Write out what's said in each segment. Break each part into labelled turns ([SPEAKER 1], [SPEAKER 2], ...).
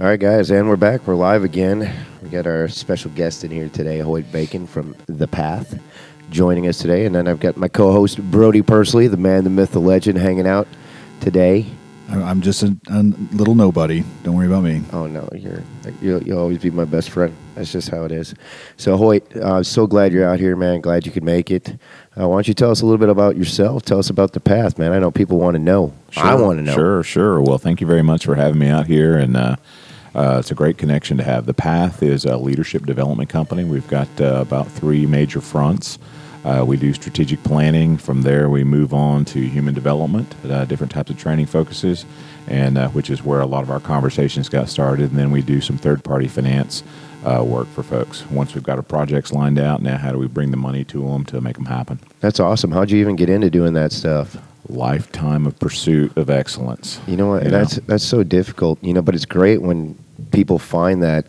[SPEAKER 1] All right, guys, and we're back. We're live again. We got our special guest in here today, Hoyt Bacon from The Path, joining us today. And then I've got my co-host, Brody Pursley, the man, the myth, the legend, hanging out today.
[SPEAKER 2] I'm just a little nobody. Don't worry about me.
[SPEAKER 1] Oh, no, you'll always be my best friend. That's just how it is. So, Hoyt, so glad you're out here, man. Glad you could make it. Why don't you tell us a little bit about yourself? Tell us about The Path, man. I know people want to know.
[SPEAKER 3] Sure,
[SPEAKER 1] I want to know.
[SPEAKER 3] Sure. Well, thank you very much for having me out here, and it's a great connection to have. The Path is a leadership development company. We've got about 3 major fronts. We do strategic planning. From there, we move on to human development, different types of training focuses, and which is where a lot of our conversations got started. And then we do some third-party finance work for folks. Once we've got our projects lined out, now how do we bring the money to them to make them happen?
[SPEAKER 1] That's awesome. How'd you even get into doing that stuff?
[SPEAKER 3] Lifetime of pursuit of excellence.
[SPEAKER 1] You know what? That's so difficult. But it's great when people find that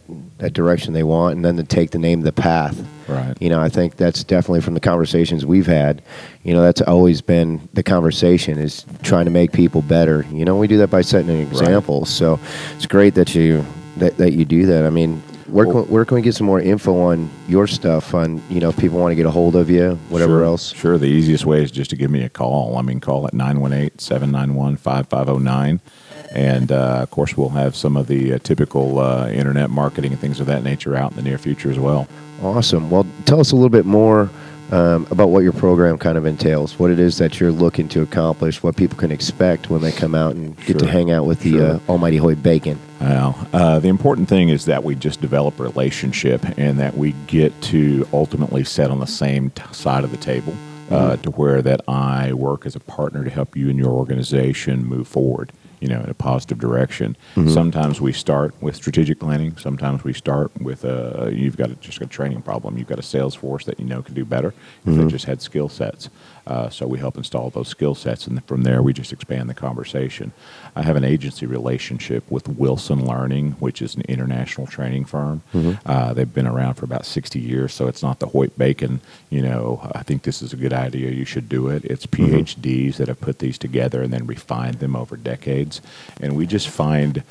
[SPEAKER 1] direction they want, and then to take the name The Path.
[SPEAKER 3] Right.
[SPEAKER 1] I think that's definitely from the conversations we've had. That's always been the conversation, is trying to make people better. We do that by setting an example. Right. So it's great that you do that. I mean, where can we get some more info on your stuff, on, if people want to get a hold of you, whatever else?
[SPEAKER 3] Sure. The easiest way is just to give me a call. Call at 918-791-5509. And, of course, we'll have some of the typical internet marketing and things of that nature out in the near future as well.
[SPEAKER 1] Awesome. Well, tell us a little bit more about what your program kind of entails, what it is that you're looking to accomplish, what people can expect when they come out and get to hang out with the almighty Hoyt Bacon.
[SPEAKER 3] Well, the important thing is that we just develop a relationship and that we get to ultimately sit on the same side of the table to where that I work as a partner to help you and your organization move forward, in a positive direction. Mm-hmm. Sometimes we start with strategic planning. Sometimes we start with you've got just a training problem. You've got a sales force that can do better if they just had skill sets. So we help install those skill sets, and from there we just expand the conversation. I have an agency relationship with Wilson Learning, which is an international training firm. Mm-hmm. They've been around for about 60 years, so it's not the Hoyt Bacon, I think this is a good idea, you should do it. It's PhDs that have put these together and then refined them over decades. And we just find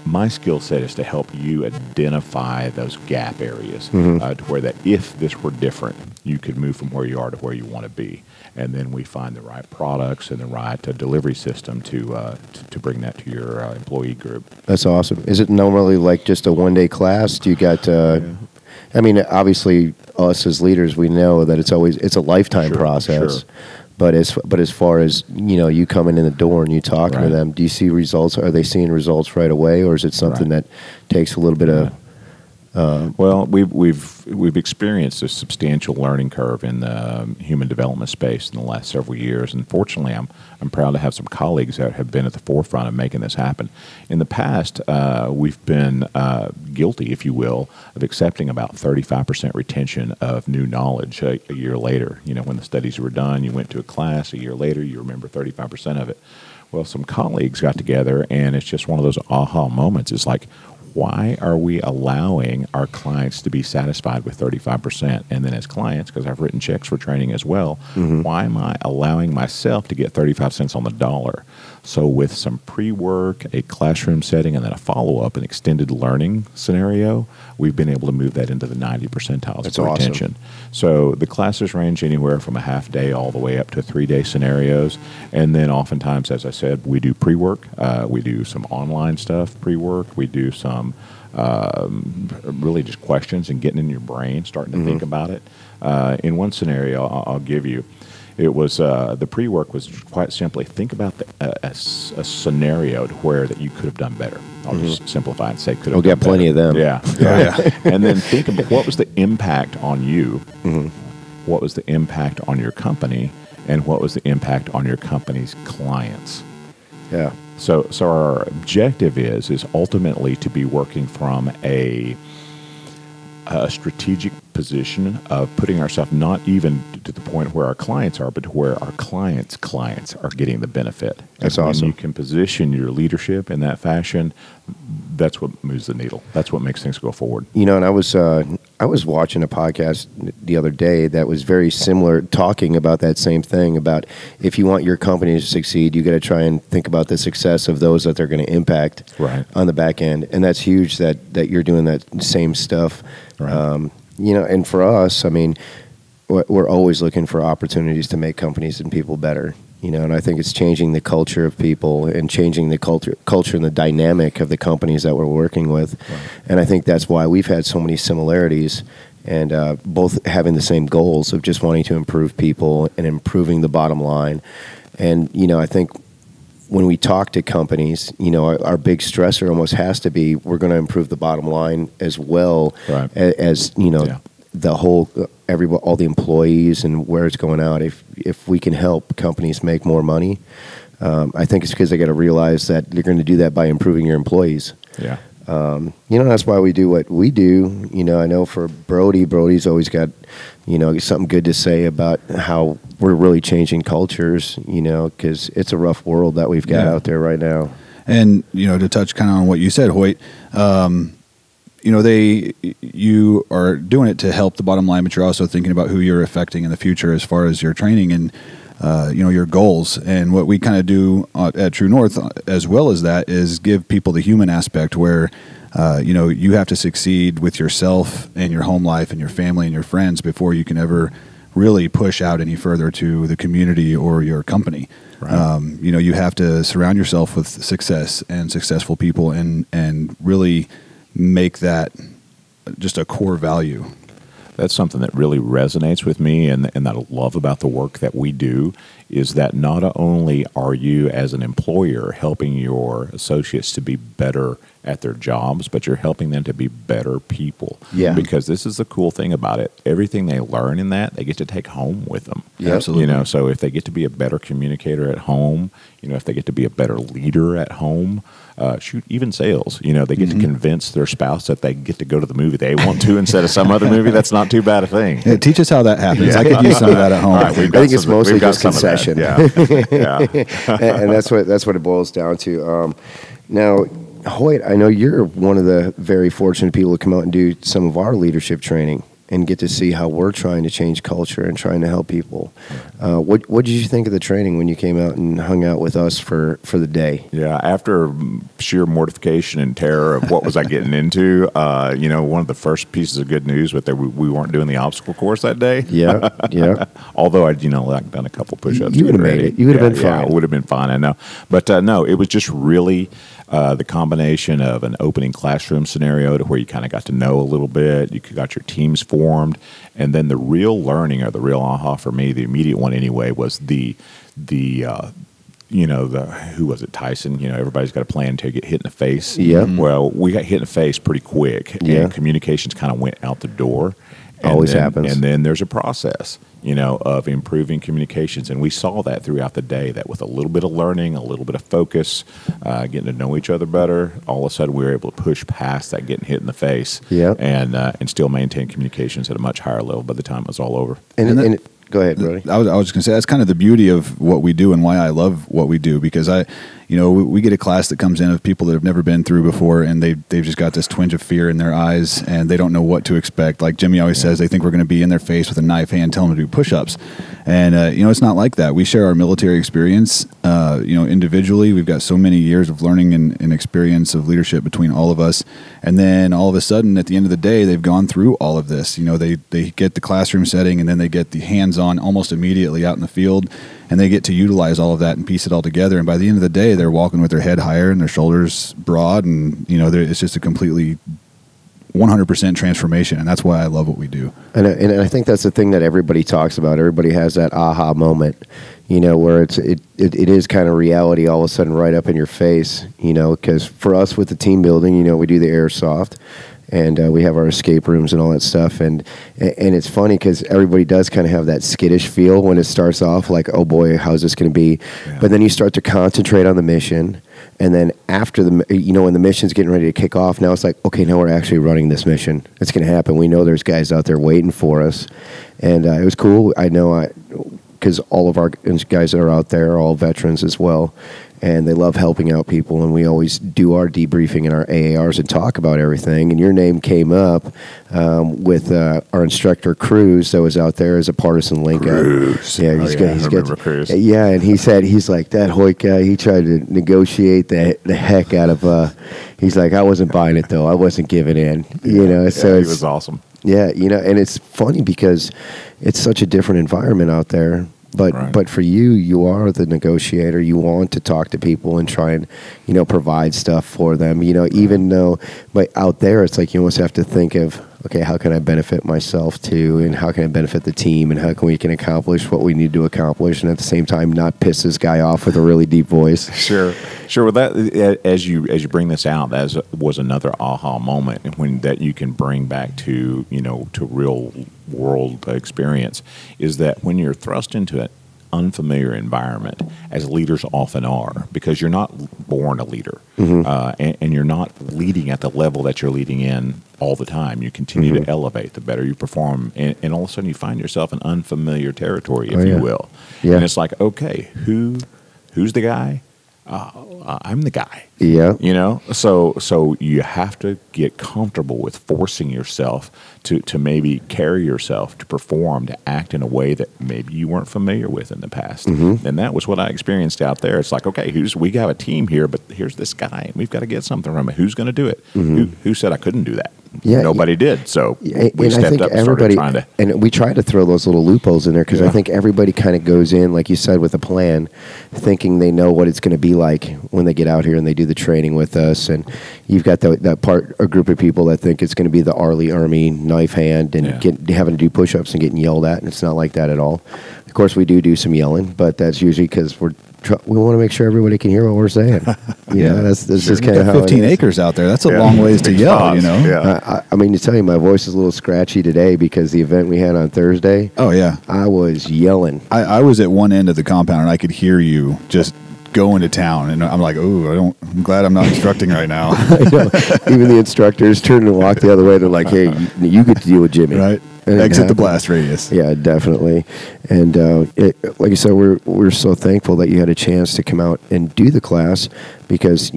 [SPEAKER 3] my skill set is to help you identify those gap areas to where that if this were different, you could move from where you are to where you want to be. And then we find the right products and the right delivery system to bring that to your employee group.
[SPEAKER 1] That's awesome. Is it normally like just a one-day class? Do you got... obviously, us as leaders, we know that it's a lifetime process. Sure. But as far as you coming in the door and you talking to them, do you see results? Are they seeing results right away, or is it something that takes a little bit of?
[SPEAKER 3] Well, we've experienced a substantial learning curve in the human development space in the last several years, and fortunately, I'm proud to have some colleagues that have been at the forefront of making this happen. In the past, we've been guilty, if you will, of accepting about 35% retention of new knowledge a year later. When the studies were done, you went to a class, a year later, you remember 35% of it. Well, some colleagues got together, and it's just one of those aha moments. It's like, why are we allowing our clients to be satisfied with 35%? And then as clients, because I've written checks for training as well, why am I allowing myself to get 35 cents on the dollar? So with some pre-work, a classroom setting, and then a follow-up, an extended learning scenario, we've been able to move that into the 90 percentiles of retention. Awesome. So the classes range anywhere from a half day all the way up to 3-day scenarios. And then oftentimes, as I said, we do pre-work. We do some online stuff, pre-work. We do some really just questions and getting in your brain, starting to think about it. In one scenario I'll give you, it was the pre-work was quite simply think about a scenario to where that you could have done better. I'll just simplify and say could have.
[SPEAKER 1] We'll get plenty of them.
[SPEAKER 3] Yeah. And then think about what was the impact on you, what was the impact on your company, and what was the impact on your company's clients.
[SPEAKER 1] Yeah.
[SPEAKER 3] So our objective is ultimately to be working from a strategic position of putting ourselves not even to the point where our clients are, but to where our clients' clients are getting the benefit.
[SPEAKER 1] That's
[SPEAKER 3] and
[SPEAKER 1] awesome.
[SPEAKER 3] When you can position your leadership in that fashion, that's what moves the needle. That's what makes things go forward.
[SPEAKER 1] You know, and I was watching a podcast the other day that was very similar, talking about that same thing, about if you want your company to succeed, you got to try and think about the success of those that they're going to impact on the back end. And that's huge that you're doing that same stuff.
[SPEAKER 3] Right.
[SPEAKER 1] You know, and for us, I mean, we're always looking for opportunities to make companies and people better. You know, and I think it's changing the culture of people and changing the culture and the dynamic of the companies that we're working with. Right. And I think that's why we've had so many similarities, and both having the same goals of just wanting to improve people and improving the bottom line. And, you know, I think when we talk to companies, you know, our big stressor almost has to be, we're going to improve the bottom line as well,
[SPEAKER 3] right,
[SPEAKER 1] as, you know, the whole, all the employees and where it's going out. If we can help companies make more money, I think it's because they got to realize that you're going to do that by improving your employees.
[SPEAKER 3] Yeah.
[SPEAKER 1] You know, that's why we do what we do. You know, I know for Brody's always got, you know, something good to say about how we're really changing cultures, you know, because it's a rough world that we've got out there right now.
[SPEAKER 2] And, you know, to touch kind of on what you said, Hoyt, you know, you are doing it to help the bottom line, but you're also thinking about who you're affecting in the future as far as your training and, you know, your goals. And what we kind of do at True North, as well as that, is give people the human aspect where, you know, you have to succeed with yourself and your home life and your family and your friends before you can ever really push out any further to the community or your company. Right. You know, you have to surround yourself with success and successful people and really make that just a core value.
[SPEAKER 3] That's something that really resonates with me, and that I love about the work that we do, is that not only are you as an employer helping your associates to be better at their jobs, but you're helping them to be better people.
[SPEAKER 1] Yeah.
[SPEAKER 3] Because this is the cool thing about it. Everything they learn in that, they get to take home with them.
[SPEAKER 1] Yeah,
[SPEAKER 2] absolutely.
[SPEAKER 3] You know, so if they get to be a better communicator at home, you know, if they get to be a better leader at home, even sales, you know, they get to convince their spouse that they get to go to the movie they want to instead of some other movie. That's not too bad a thing.
[SPEAKER 2] Yeah, teach us how that happens. I could use some of that at home.
[SPEAKER 3] Right,
[SPEAKER 1] I think it's mostly just concession.
[SPEAKER 3] Yeah.
[SPEAKER 1] And that's what it boils down to. Now, Hoyt, I know you're one of the very fortunate people to come out and do some of our leadership training and get to see how we're trying to change culture and trying to help people. What did you think of the training when you came out and hung out with us for the day?
[SPEAKER 3] Yeah, after sheer mortification and terror of what was I getting into, you know, one of the first pieces of good news was that we weren't doing the obstacle course that day.
[SPEAKER 1] Yeah, yeah.
[SPEAKER 3] Although I'd, you know, like done a couple push-ups.
[SPEAKER 1] You would have made it. You would have been fine.
[SPEAKER 3] Yeah, it would have been fine, I know. But no, it was just really the combination of an opening classroom scenario to where you kind of got to know a little bit, you got your teams formed, and then the real learning, or the real aha for me, the immediate one anyway, was the you know, who was it, Tyson? You know, everybody's got a plan to get hit in the face.
[SPEAKER 1] Yeah.
[SPEAKER 3] Well, we got hit in the face pretty quick, and communications kind of went out the door.
[SPEAKER 1] Always happens.
[SPEAKER 3] And then there's a process, you know, of improving communications. And we saw that throughout the day, that with a little bit of learning, a little bit of focus, getting to know each other better, all of a sudden we were able to push past that getting hit in the face and still maintain communications at a much higher level by the time it was all over.
[SPEAKER 1] And go ahead, Brody.
[SPEAKER 2] I was just going to say, that's kind of the beauty of what we do and why I love what we do, because you know, we get a class that comes in of people that have never been through before, and they've just got this twinge of fear in their eyes, and they don't know what to expect. Like Jimmy always says, they think we're going to be in their face with a knife hand telling them to do push-ups. And, you know, it's not like that. We share our military experience, you know, individually. We've got so many years of learning and experience of leadership between all of us. And then all of a sudden, at the end of the day, they've gone through all of this. You know, they get the classroom setting, and then they get the hands-on almost immediately out in the field, and they get to utilize all of that and piece it all together. And by the end of the day, they're walking with their head higher and their shoulders broad, and, you know, it's just a completely 100% transformation, and that's why I love what we do.
[SPEAKER 1] And I think that's the thing that everybody talks about. Everybody has that aha moment, you know, where it is kind of reality all of a sudden right up in your face, you know, because for us with the team building, you know, we do the airsoft, and we have our escape rooms and all that stuff. And it's funny because everybody does kind of have that skittish feel when it starts off, like, oh boy, how's this going to be? Yeah. But then you start to concentrate on the mission. And then after when the mission's getting ready to kick off, now it's like, okay, now we're actually running this mission. It's going to happen. We know there's guys out there waiting for us. And it was cool. I know because all of our guys that are out there are all veterans as well. And they love helping out people, and we always do our debriefing in our AARs and talk about everything. And your name came up with our instructor Cruz that was out there as a partisan link.
[SPEAKER 3] Cruz.
[SPEAKER 1] Yeah, he's good. He's good.
[SPEAKER 3] Cruz.
[SPEAKER 1] Yeah, and he's like, that Hoyt guy, he tried to negotiate the heck out of. He's like, I wasn't buying it though. I wasn't giving in. So
[SPEAKER 3] he was awesome.
[SPEAKER 1] Yeah, and it's funny because it's such a different environment out there. But for you are the negotiator. You want to talk to people and try and, provide stuff for them. Even though, but out there, it's like you almost have to think of, okay, how can I benefit myself too, and how can I benefit the team, and how can we accomplish what we need to accomplish, and at the same time not piss this guy off with a really deep voice.
[SPEAKER 3] Sure. Well, that as you bring this out, that was another aha moment that you can bring back to to real world experience, is that when you're thrust into an unfamiliar environment, as leaders often are, because you're not born a leader, and you're not leading at the level that you're leading in all the time. You continue to elevate the better you perform, and all of a sudden you find yourself in unfamiliar territory, if you will. Yeah. And it's like, okay, who's the guy? I'm the guy. Yeah. So you have to get comfortable with forcing yourself to maybe carry yourself, to perform, to act in a way that maybe you weren't familiar with in the past. And that was what I experienced out there. It's like, okay, we got a team here, but here's this guy, and we've got to get something from it. Who's going to do it? Who said I couldn't do that?
[SPEAKER 1] Yeah,
[SPEAKER 3] nobody did. So we
[SPEAKER 1] stepped
[SPEAKER 3] up and started trying to.
[SPEAKER 1] And we try to throw those little loopholes in there because I think everybody kind of goes in, like you said, with a plan, thinking they know what it's going to be like when they get out here and they do the training with us. And you've got a group of people that think it's going to be the Army knife hand and having to do push-ups and getting yelled at, and it's not like that at all. Of course, we do some yelling, but that's usually because we want to make sure everybody can hear what we're saying. That's just kind of how
[SPEAKER 2] 15 acres out there. That's a long ways to yell,
[SPEAKER 1] I mean, to tell you, my voice is a little scratchy today because the event we had on Thursday.
[SPEAKER 2] Oh, yeah.
[SPEAKER 1] I was yelling.
[SPEAKER 2] I was at one end of the compound, and I could hear you just going to town, and I'm like, I'm glad I'm not instructing right now.
[SPEAKER 1] I know. Even the instructors turn and walk the other way. They're like, hey, you get to deal with Jimmy.
[SPEAKER 2] Right. Exit the blast radius.
[SPEAKER 1] Yeah, definitely. And like I said, we're so thankful that you had a chance to come out and do the class because,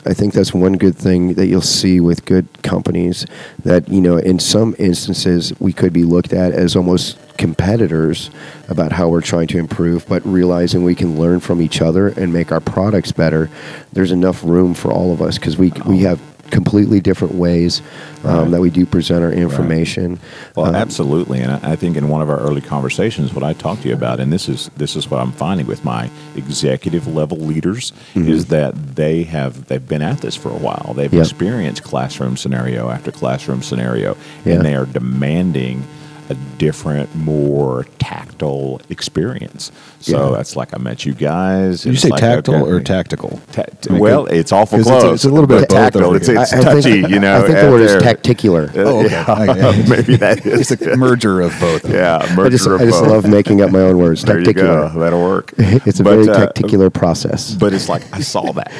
[SPEAKER 1] I think that's one good thing that you'll see with good companies that, in some instances we could be looked at as almost competitors about how we're trying to improve, but realizing we can learn from each other and make our products better. There's enough room for all of us because we have completely different ways that we do present our information.
[SPEAKER 3] Well, absolutely, and I think in one of our early conversations, what I talked to you about, and this is what I'm finding with my executive level leaders, is that they've been at this for a while. They've experienced classroom scenario after classroom scenario, and they are demanding a different, more tactile experience. So that's like I met you guys.
[SPEAKER 2] Did you say like, tactile or tactical?
[SPEAKER 3] Well, it's awful close.
[SPEAKER 2] It's a little bit of
[SPEAKER 3] tactile. It's touchy,
[SPEAKER 1] I think the word is tacticular.
[SPEAKER 3] Maybe that is.
[SPEAKER 2] It's a merger of both.
[SPEAKER 1] I just love making up my own words.
[SPEAKER 3] There you go.
[SPEAKER 1] Tacticular.
[SPEAKER 3] That'll work.
[SPEAKER 1] It's a very tacticular process.
[SPEAKER 3] But it's like I saw that,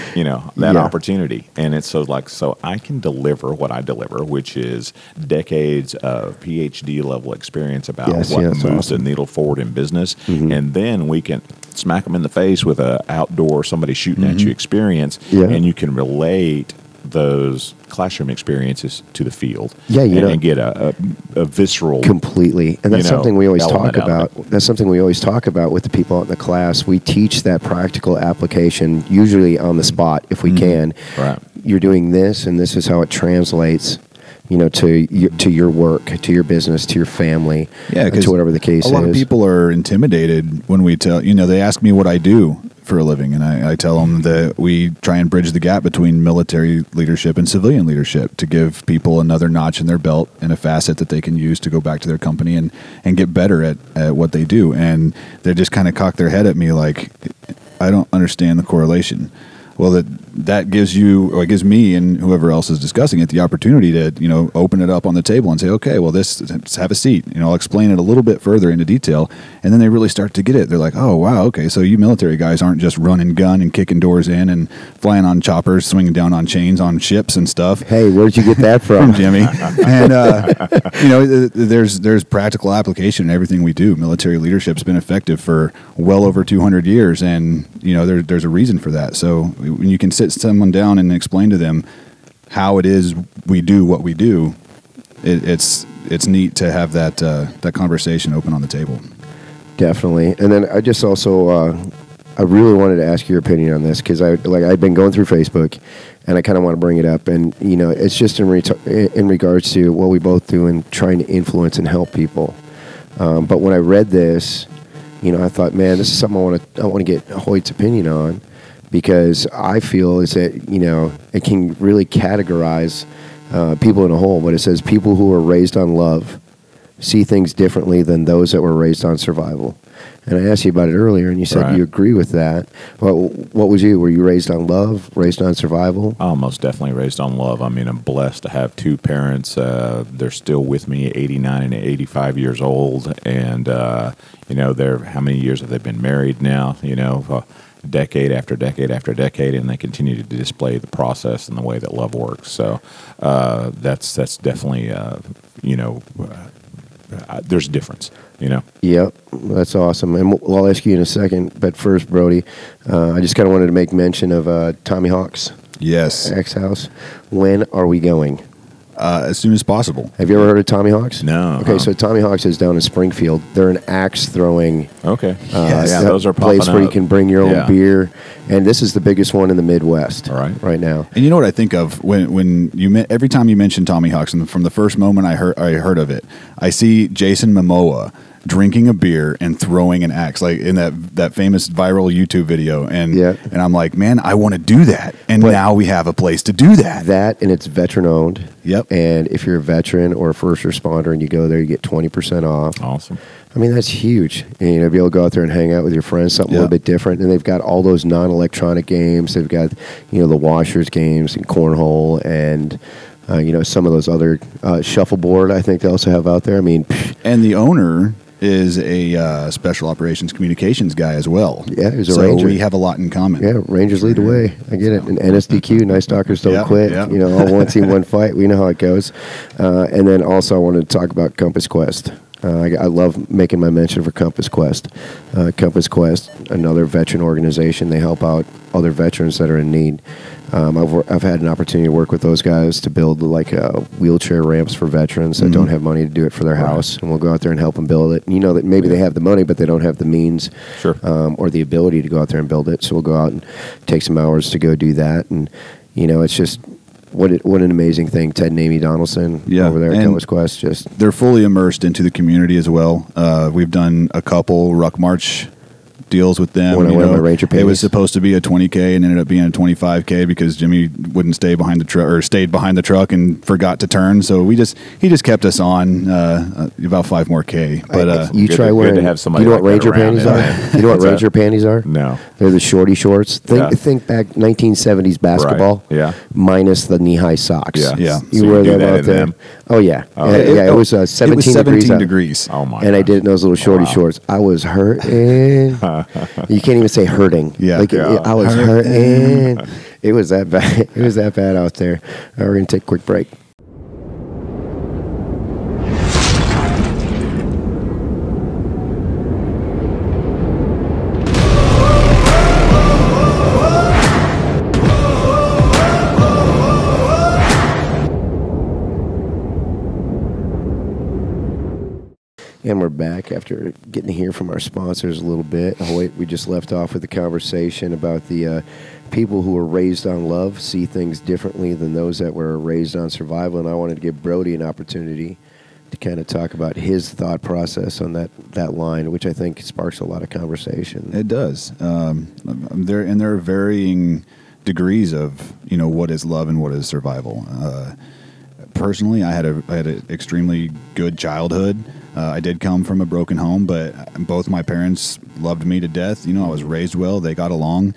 [SPEAKER 3] that opportunity, and it's so I can deliver what I deliver, which is decades of PhD level experience about what moves the needle forward in business, and then we can smack them in the face with a outdoor somebody shooting at you experience, and you can relate those classroom experiences to the field, and get a visceral
[SPEAKER 1] completely. And that's something we always talk about. That's something we always talk about with the people out in the class. We teach that practical application, usually on the spot if we can.
[SPEAKER 3] Right.
[SPEAKER 1] You're doing this, and this is how it translates. To your work, to your business, to your family, to whatever the case is.
[SPEAKER 2] A lot of people are intimidated when we tell, they ask me what I do for a living, and I tell them that we try and bridge the gap between military leadership and civilian leadership to give people another notch in their belt and a facet that they can use to go back to their company and get better at what they do. And they just kind of cock their head at me like, I don't understand the correlation. Well, that gives you, or it gives me and whoever else is discussing it, the opportunity to, you know, open it up on the table and say, okay, well, let's have a seat. You know, I'll explain it a little bit further into detail, and then they really start to get it. They're like, oh, wow, okay, so you military guys aren't just running gun and kicking doors in and flying on choppers, swinging down on chains on ships and stuff.
[SPEAKER 1] Hey, where'd you get that from?
[SPEAKER 2] From Jimmy. And, you know, there's practical application in everything we do. Military leadership's been effective for well over 200 years, and, you know, there's a reason for that. So when you can sit someone down and explain to them how it is we do what we do, it's neat to have that conversation open on the table.
[SPEAKER 1] Definitely. And then I just also I really wanted to ask your opinion on this, because I've been going through Facebook, and I kind of want to bring it up. And you know, it's just in regards to what we both do in trying to influence and help people. But when I read this, you know, I thought, man, this is something I want to get Hoyt's opinion on. Because I feel is that, you know, it can really categorize people in a whole. But it says people who are raised on love see things differently than those that were raised on survival. And I asked you about it earlier, and you said you agree with that. Well, what was you? Were you raised on love, raised on survival?
[SPEAKER 3] Oh, most definitely raised on love. I mean, I'm blessed to have two parents. They're still with me, 89 and 85 years old. And, you know, how many years have they been married now? You know, decade after decade after decade, and they continue to display the process and the way that love works. So that's definitely, you know, there's a difference, you know.
[SPEAKER 1] Yep, that's awesome. And I'll ask you in a second, but first, Brody, I just kind of wanted to make mention of Tommy Hawk's X-House. When are we going?
[SPEAKER 2] As soon as possible.
[SPEAKER 1] Have you ever heard of Tommy Hawk's?
[SPEAKER 3] No.
[SPEAKER 1] Okay, so Tommy Hawk's is down in Springfield. They're an axe throwing.
[SPEAKER 3] Okay. Yeah, those are
[SPEAKER 1] place
[SPEAKER 3] popping
[SPEAKER 1] where
[SPEAKER 3] up.
[SPEAKER 1] you can bring your own beer, and this is the biggest one in the Midwest. Right now.
[SPEAKER 2] And you know what I think of when every time you mention Tommy Hawk's, and from the first moment I heard of it, I see Jason Momoa drinking a beer and throwing an axe, like in that famous viral YouTube video. And I'm like, man, I want to do that. And now we have a place to do that.
[SPEAKER 1] That, and it's veteran owned.
[SPEAKER 2] Yep.
[SPEAKER 1] And if you're a veteran or a first responder and you go there, you get 20% off.
[SPEAKER 3] Awesome. I
[SPEAKER 1] mean, that's huge. And, you know, be able to go out there and hang out with your friends, something a little bit different. And they've got all those non-electronic games. They've got, you know, the washers games and cornhole and, you know, some of those other shuffleboard I think they also have out there. I mean,
[SPEAKER 2] and the owner is a special operations communications guy as well.
[SPEAKER 1] Yeah, he's a ranger.
[SPEAKER 2] So we have a lot in common.
[SPEAKER 1] Yeah, Rangers lead the way. I get it. And NSDQ, Nice Stalkers Don't Quit. You know, all one team, one fight. We know how it goes. And then also I wanted to talk about Compass Quest. I love making my mention for Compass Quest. Compass Quest, another veteran organization. They help out other veterans that are in need. I've had an opportunity to work with those guys to build like wheelchair ramps for veterans that don't have money to do it for their house, and we'll go out there and help them build it. And you know that maybe they have the money, but they don't have the means or the ability to go out there and build it. So we'll go out and take some hours to go do that. And you know, it's just what an amazing thing. Ted and Amy Donaldson over there at Compass Quest. They're
[SPEAKER 2] fully immersed into the community as well. We've done a couple Ruck March deals with them.
[SPEAKER 1] When I went on my Ranger
[SPEAKER 2] it was supposed to be a 20K and ended up being a 25K because Jimmy wouldn't stay behind the truck, or stayed behind the truck and forgot to turn. So he just kept us on about 5 more K. But
[SPEAKER 1] you try wearing. You know what Ranger panties are? You know what Ranger panties are?
[SPEAKER 3] No.
[SPEAKER 1] They're the shorty shorts. Think back 1970s basketball.
[SPEAKER 3] Yeah.
[SPEAKER 1] Minus the knee high socks.
[SPEAKER 2] Yeah.
[SPEAKER 1] You
[SPEAKER 3] so
[SPEAKER 1] wear
[SPEAKER 3] you
[SPEAKER 1] them out there.
[SPEAKER 3] Them?
[SPEAKER 1] Oh yeah. It was 17
[SPEAKER 2] degrees.
[SPEAKER 3] Oh my.
[SPEAKER 1] And I did it in those little shorty shorts. I was hurting. You can't even say hurting. I was hurting. It was that bad. It was that bad out there. We're going to take a quick break. And we're back after getting to hear from our sponsors a little bit. Hoyt, we just left off with the conversation about the people who were raised on love see things differently than those that were raised on survival. And I wanted to give Brody an opportunity to kind of talk about his thought process on that line, which I think sparks a lot of conversation.
[SPEAKER 2] It does. There are varying degrees of, you know, what is love and what is survival. Personally, I had an extremely good childhood. I did come from a broken home, but both my parents loved me to death. You know, I was raised well. They got along.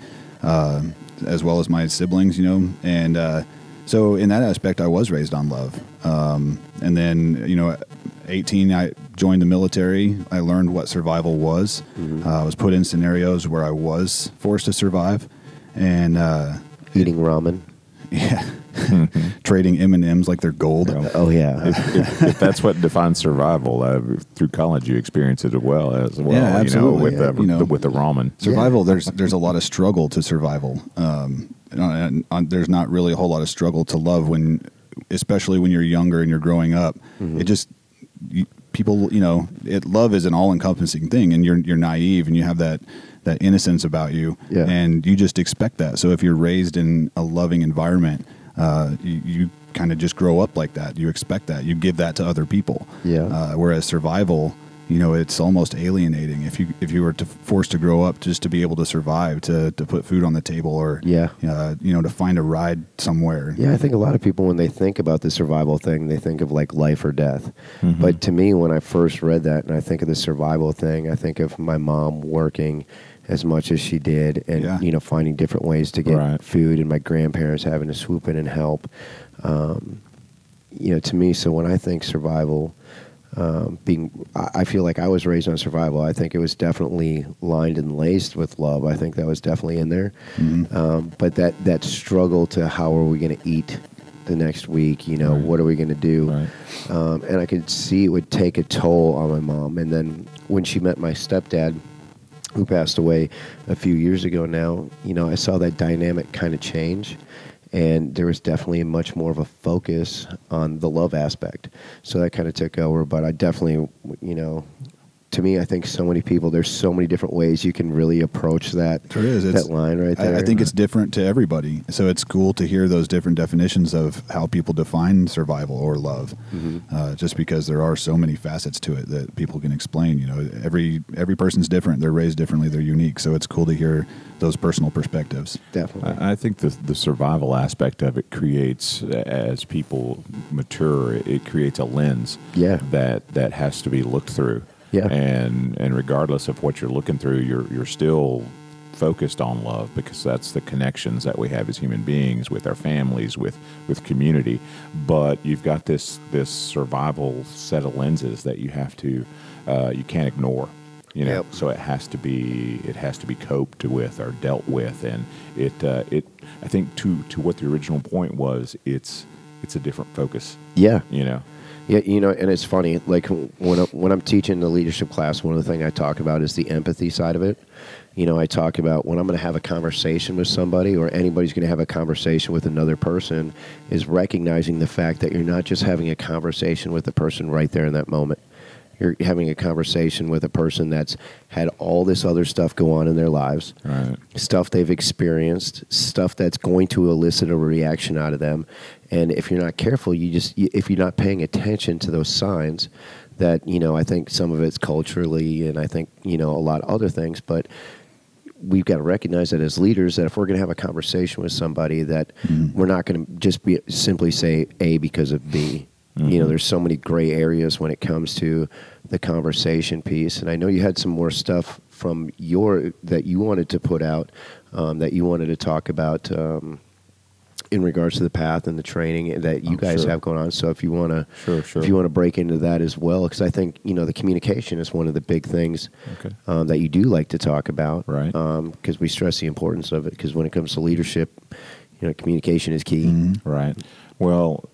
[SPEAKER 2] as well as my siblings, and so in that aspect, I was raised on love. And then, 18, I joined the military. I learned what survival was. I was put in scenarios where I was forced to survive, and
[SPEAKER 1] Eating ramen.
[SPEAKER 2] yeah, trading M&Ms like they're gold.
[SPEAKER 1] Oh yeah.
[SPEAKER 3] If that's what defines survival, through college you experience it as well.
[SPEAKER 2] Yeah, absolutely.
[SPEAKER 3] With the ramen.
[SPEAKER 2] Survival, there's a lot of struggle to survival. There's not really a whole lot of struggle to love especially when you're younger and you're growing up. It just people, love is an all-encompassing thing, and you're naive and you have that innocence about you, and you just expect that. So if you're raised in a loving environment, you kind of just grow up like that. You expect that. You give that to other people. Whereas survival, it's almost alienating if you were forced to grow up just to be able to survive, to put food on the table, or to find a ride somewhere.
[SPEAKER 1] Yeah, I think a lot of people, when they think about the survival thing, they think of like life or death. But to me, when I first read that and I think of the survival thing, I think of my mom working as much as she did, and finding different ways to get food, and my grandparents having to swoop in and help. To me, so when I think survival, I feel like I was raised on survival. I think it was definitely lined and laced with love. I think that was definitely in there. But that struggle to how are we going to eat the next week, what are we going to do? And I could see it would take a toll on my mom. And then when she met my stepdad, who passed away a few years ago now, I saw that dynamic kind of change. And there was definitely much more of a focus on the love aspect. So that kind of took over. But I definitely, to me, I think so many people, there's so many different ways you can really approach that, that line right there.
[SPEAKER 2] I think it's different to everybody. So it's cool to hear those different definitions of how people define survival or love, just because there are so many facets to it that people can explain. Every person's different. They're raised differently. They're unique. So it's cool to hear those personal perspectives.
[SPEAKER 1] Definitely.
[SPEAKER 3] I think the survival aspect of it creates, as people mature, it creates a lens that has to be looked through.
[SPEAKER 1] Yeah.
[SPEAKER 3] And regardless of what you're looking through, you're still focused on love, because that's the connections that we have as human beings with our families, with community. But you've got this survival set of lenses that you have to you can't ignore. So it has to be coped with or dealt with, and I think to what the original point was, it's a different focus.
[SPEAKER 1] Yeah, and it's funny, like when I'm teaching the leadership class, one of the things I talk about is the empathy side of it. I talk about when I'm going to have a conversation with somebody, or anybody's going to have a conversation with another person, is recognizing the fact that you're not just having a conversation with the person right there in that moment. You're having a conversation with a person that's had all this other stuff go on in their lives, stuff they've experienced, stuff that's going to elicit a reaction out of them. And if you're not careful, if you're not paying attention to those signs, that, I think some of it's culturally, and I think, a lot of other things, but we've got to recognize that as leaders, that if we're going to have a conversation with somebody, that we're not going to just simply say A because of B. There's so many gray areas when it comes to the conversation piece. And I know you had some more stuff from that you wanted to put out, that you wanted to talk about in regards to the path and the training that you guys have going on. So if you want to, if you want to break into that as well, because I think the communication is one of the big things that you do like to talk about, right? Because we stress the importance of it. Because when it comes to leadership, communication is key,
[SPEAKER 3] right? Well,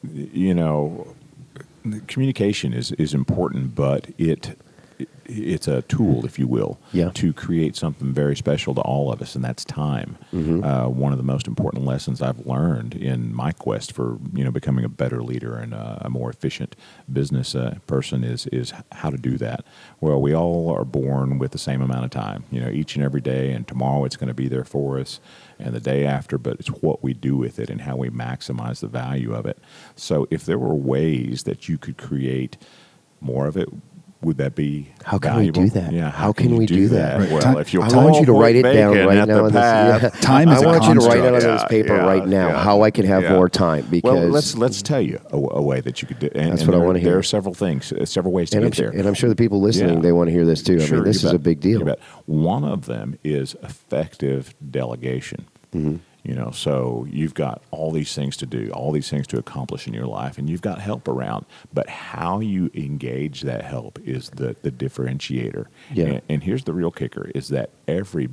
[SPEAKER 3] communication is important, but it's a tool, if you will, to create something very special to all of us, and that's time. One of the most important lessons I've learned in my quest for becoming a better leader and a more efficient business person is how to do that. Well, we all are born with the same amount of time, each and every day, and tomorrow it's going to be there for us, and the day after, but it's what we do with it and how we maximize the value of it. So if there were ways that you could create more of it, would that be
[SPEAKER 1] How can
[SPEAKER 3] valuable?
[SPEAKER 1] we do that?
[SPEAKER 3] Yeah,
[SPEAKER 1] how can we do that?
[SPEAKER 3] Right. Well, if you'll
[SPEAKER 1] I want you to write it down right now.
[SPEAKER 2] Time is
[SPEAKER 1] I want you to write it on
[SPEAKER 2] construct.
[SPEAKER 1] this paper right now. How I can have more time, because
[SPEAKER 3] let's tell you a way that you could do. And,
[SPEAKER 1] that's what I want to hear.
[SPEAKER 3] There are several things, several ways to get there.
[SPEAKER 1] And I'm sure the people listening, they want to hear this too. I mean, this is a big deal.
[SPEAKER 3] One of them is effective delegation. So you've got all these things to do, all these things to accomplish in your life, and you've got help around. But how you engage that help is the differentiator.
[SPEAKER 1] Yeah.
[SPEAKER 3] And here's the real kicker, is that every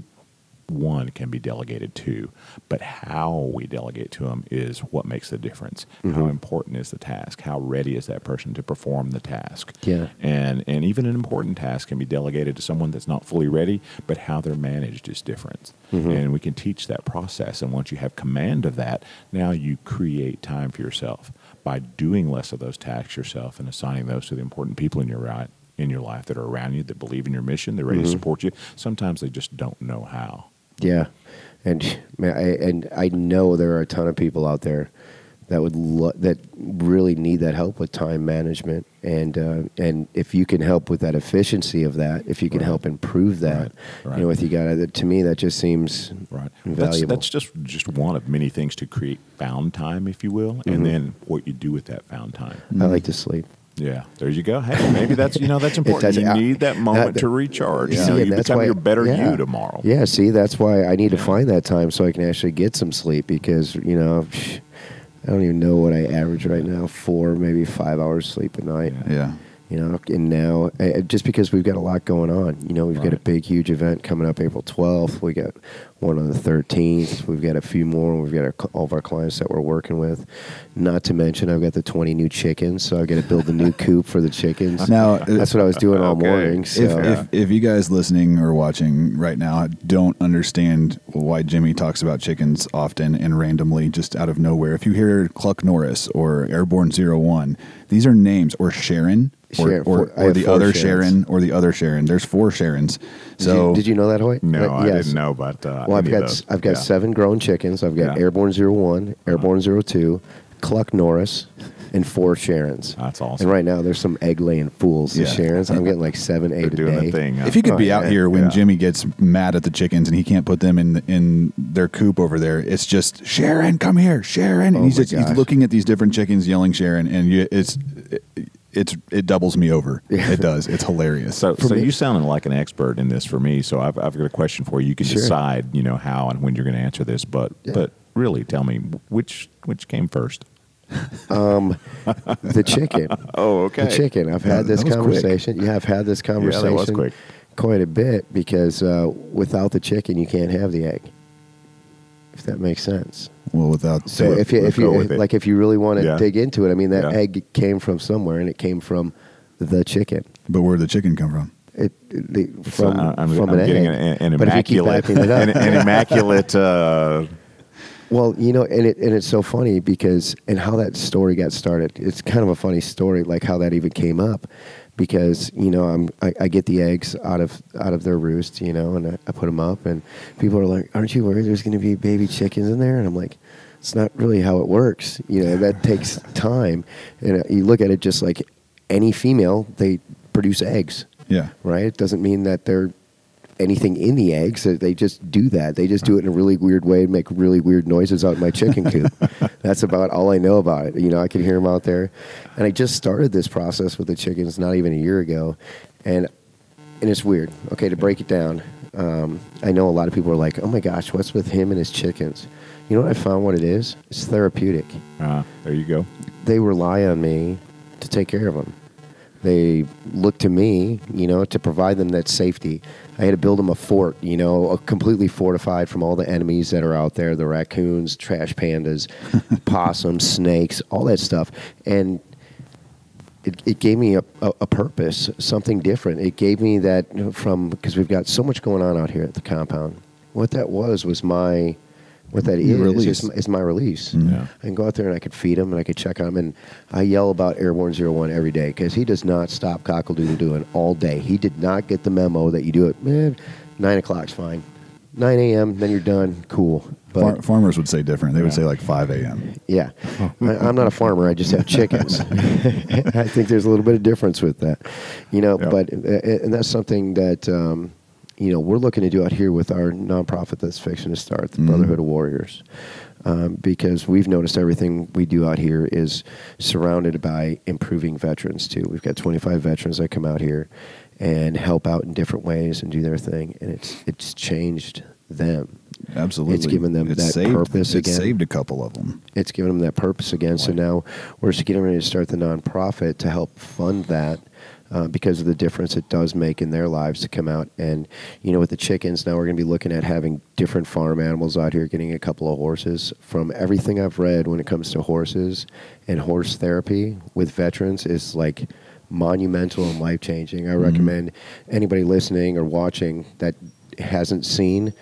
[SPEAKER 3] one can be delegated to, but how we delegate to them is what makes the difference. How important is the task? How ready is that person to perform the task?
[SPEAKER 1] Yeah.
[SPEAKER 3] And even an important task can be delegated to someone that's not fully ready, but how they're managed is different. And we can teach that process. And once you have command of that, now you create time for yourself by doing less of those tasks yourself and assigning those to the important people in your life that are around you, that believe in your mission, they're ready to support you. Sometimes they just don't know how.
[SPEAKER 1] Yeah, and I know there are a ton of people out there that that really need that help with time management, and if you can help with that efficiency of that, if you can help improve that, with you guys, to me that just seems invaluable.
[SPEAKER 3] That's just one of many things to create found time, if you will, and then what you do with that found time.
[SPEAKER 1] I like to sleep.
[SPEAKER 3] Yeah, there you go. Hey, maybe that's important. You need that moment to recharge. You become your better you tomorrow.
[SPEAKER 1] Yeah, see, that's why I need to find that time so I can actually get some sleep, because I don't even know what I average right now, 4, maybe 5 hours sleep a night.
[SPEAKER 2] Yeah.
[SPEAKER 1] And now, just because we've got a lot going on, we've got a big, huge event coming up April 12th. We got one on the 13th. We've got a few more. We've got all of our clients that we're working with. Not to mention, I've got the 20 new chickens, so I've got to build a new coop for the chickens.
[SPEAKER 2] Now,
[SPEAKER 1] that's what I was doing all morning. So.
[SPEAKER 2] If you guys listening or watching right now don't understand why Jimmy talks about chickens often and randomly, just out of nowhere, if you hear Cluck Norris or Airborne 01, these are names, or Sharon. Or the other Sharon, or the other Sharon. There's 4 Sharons. So
[SPEAKER 1] did you know that, Hoyt?
[SPEAKER 3] No, I didn't know. But
[SPEAKER 1] well, I've got 7 grown chickens. I've got Airborne 01, Airborne 02, Cluck Norris, and 4 Sharons.
[SPEAKER 3] That's awesome.
[SPEAKER 1] And right now there's some egg laying fools. The Sharons. I'm getting like 7, 8 a day.
[SPEAKER 3] Thing,
[SPEAKER 2] if you could be out here when Jimmy gets mad at the chickens and he can't put them in their coop over there, it's just Sharon, come here, Sharon, and he's looking at these different chickens, yelling Sharon, and it doubles me over.
[SPEAKER 1] Yeah.
[SPEAKER 2] It does. It's hilarious.
[SPEAKER 3] So you sounding like an expert in this for me. So I've got a question for you. You can decide, how and when you're going to answer this. But really, tell me which came first.
[SPEAKER 1] The chicken.
[SPEAKER 3] Oh, okay.
[SPEAKER 1] The chicken. I've had this conversation.
[SPEAKER 2] Quick.
[SPEAKER 1] Yeah, I've had this conversation.
[SPEAKER 3] Yeah, that was quick.
[SPEAKER 1] Quite a bit, because without the chicken, you can't have the egg. If that makes sense.
[SPEAKER 2] Well,
[SPEAKER 1] if you really want to dig into it, I mean, that egg came from somewhere, and it came from the chicken.
[SPEAKER 2] But where did the chicken come from?
[SPEAKER 1] From an egg.
[SPEAKER 3] An immaculate. An immaculate.
[SPEAKER 1] Well, and it's so funny because, and how that story got started. It's kind of a funny story, like how that even came up, because I get the eggs out of their roost, and I put them up, and people are like, "Aren't you worried there's going to be baby chickens in there?" And I'm like, "It's not really how it works. That takes time." And you look at it just like any female, they produce eggs.
[SPEAKER 2] Yeah.
[SPEAKER 1] Right. It doesn't mean that they're anything in the eggs. They just do that. They just do it in a really weird way and make really weird noises out in my chicken coop. That's about all I know about it. I can hear them out there. And I just started this process with the chickens not even a year ago. And it's weird. Okay, to break it down, I know a lot of people are like, "Oh my gosh, what's with him and his chickens?" You know what I found what it is? It's therapeutic.
[SPEAKER 3] There you go.
[SPEAKER 1] They rely on me to take care of them. They look to me, to provide them that safety. I had to build them a fort, completely fortified from all the enemies that are out there, the raccoons, trash pandas, possums, snakes, all that stuff. And it gave me a purpose, something different. It gave me that because we've got so much going on out here at the compound. What that was my... What that is my release.
[SPEAKER 3] Yeah.
[SPEAKER 1] I can go out there and I could feed him and I could check on him. And I yell about Airborne 01 every day because he does not stop cockle-doodle-doing all day. He did not get the memo that you do it, 9 o'clock's fine. 9 a.m., then you're done, cool. But
[SPEAKER 2] farmers would say different. They would say like 5 a.m.
[SPEAKER 1] Yeah. I'm not a farmer. I just have chickens. I think there's a little bit of difference with that. But and that's something that... we're looking to do out here with our nonprofit that's fixing to start, the Brotherhood of Warriors, because we've noticed everything we do out here is surrounded by improving veterans, too. We've got 25 veterans that come out here and help out in different ways and do their thing, and it's changed them.
[SPEAKER 2] Absolutely.
[SPEAKER 1] It's given them purpose again.
[SPEAKER 2] It saved a couple of them.
[SPEAKER 1] It's given them that purpose again. Right. So now we're just getting ready to start the nonprofit to help fund that. Because of the difference it does make in their lives to come out. And, with the chickens, now we're going to be looking at having different farm animals out here, getting a couple of horses. From everything I've read when it comes to horses and horse therapy with veterans is like monumental and life-changing. I recommend anybody listening or watching that hasn't seen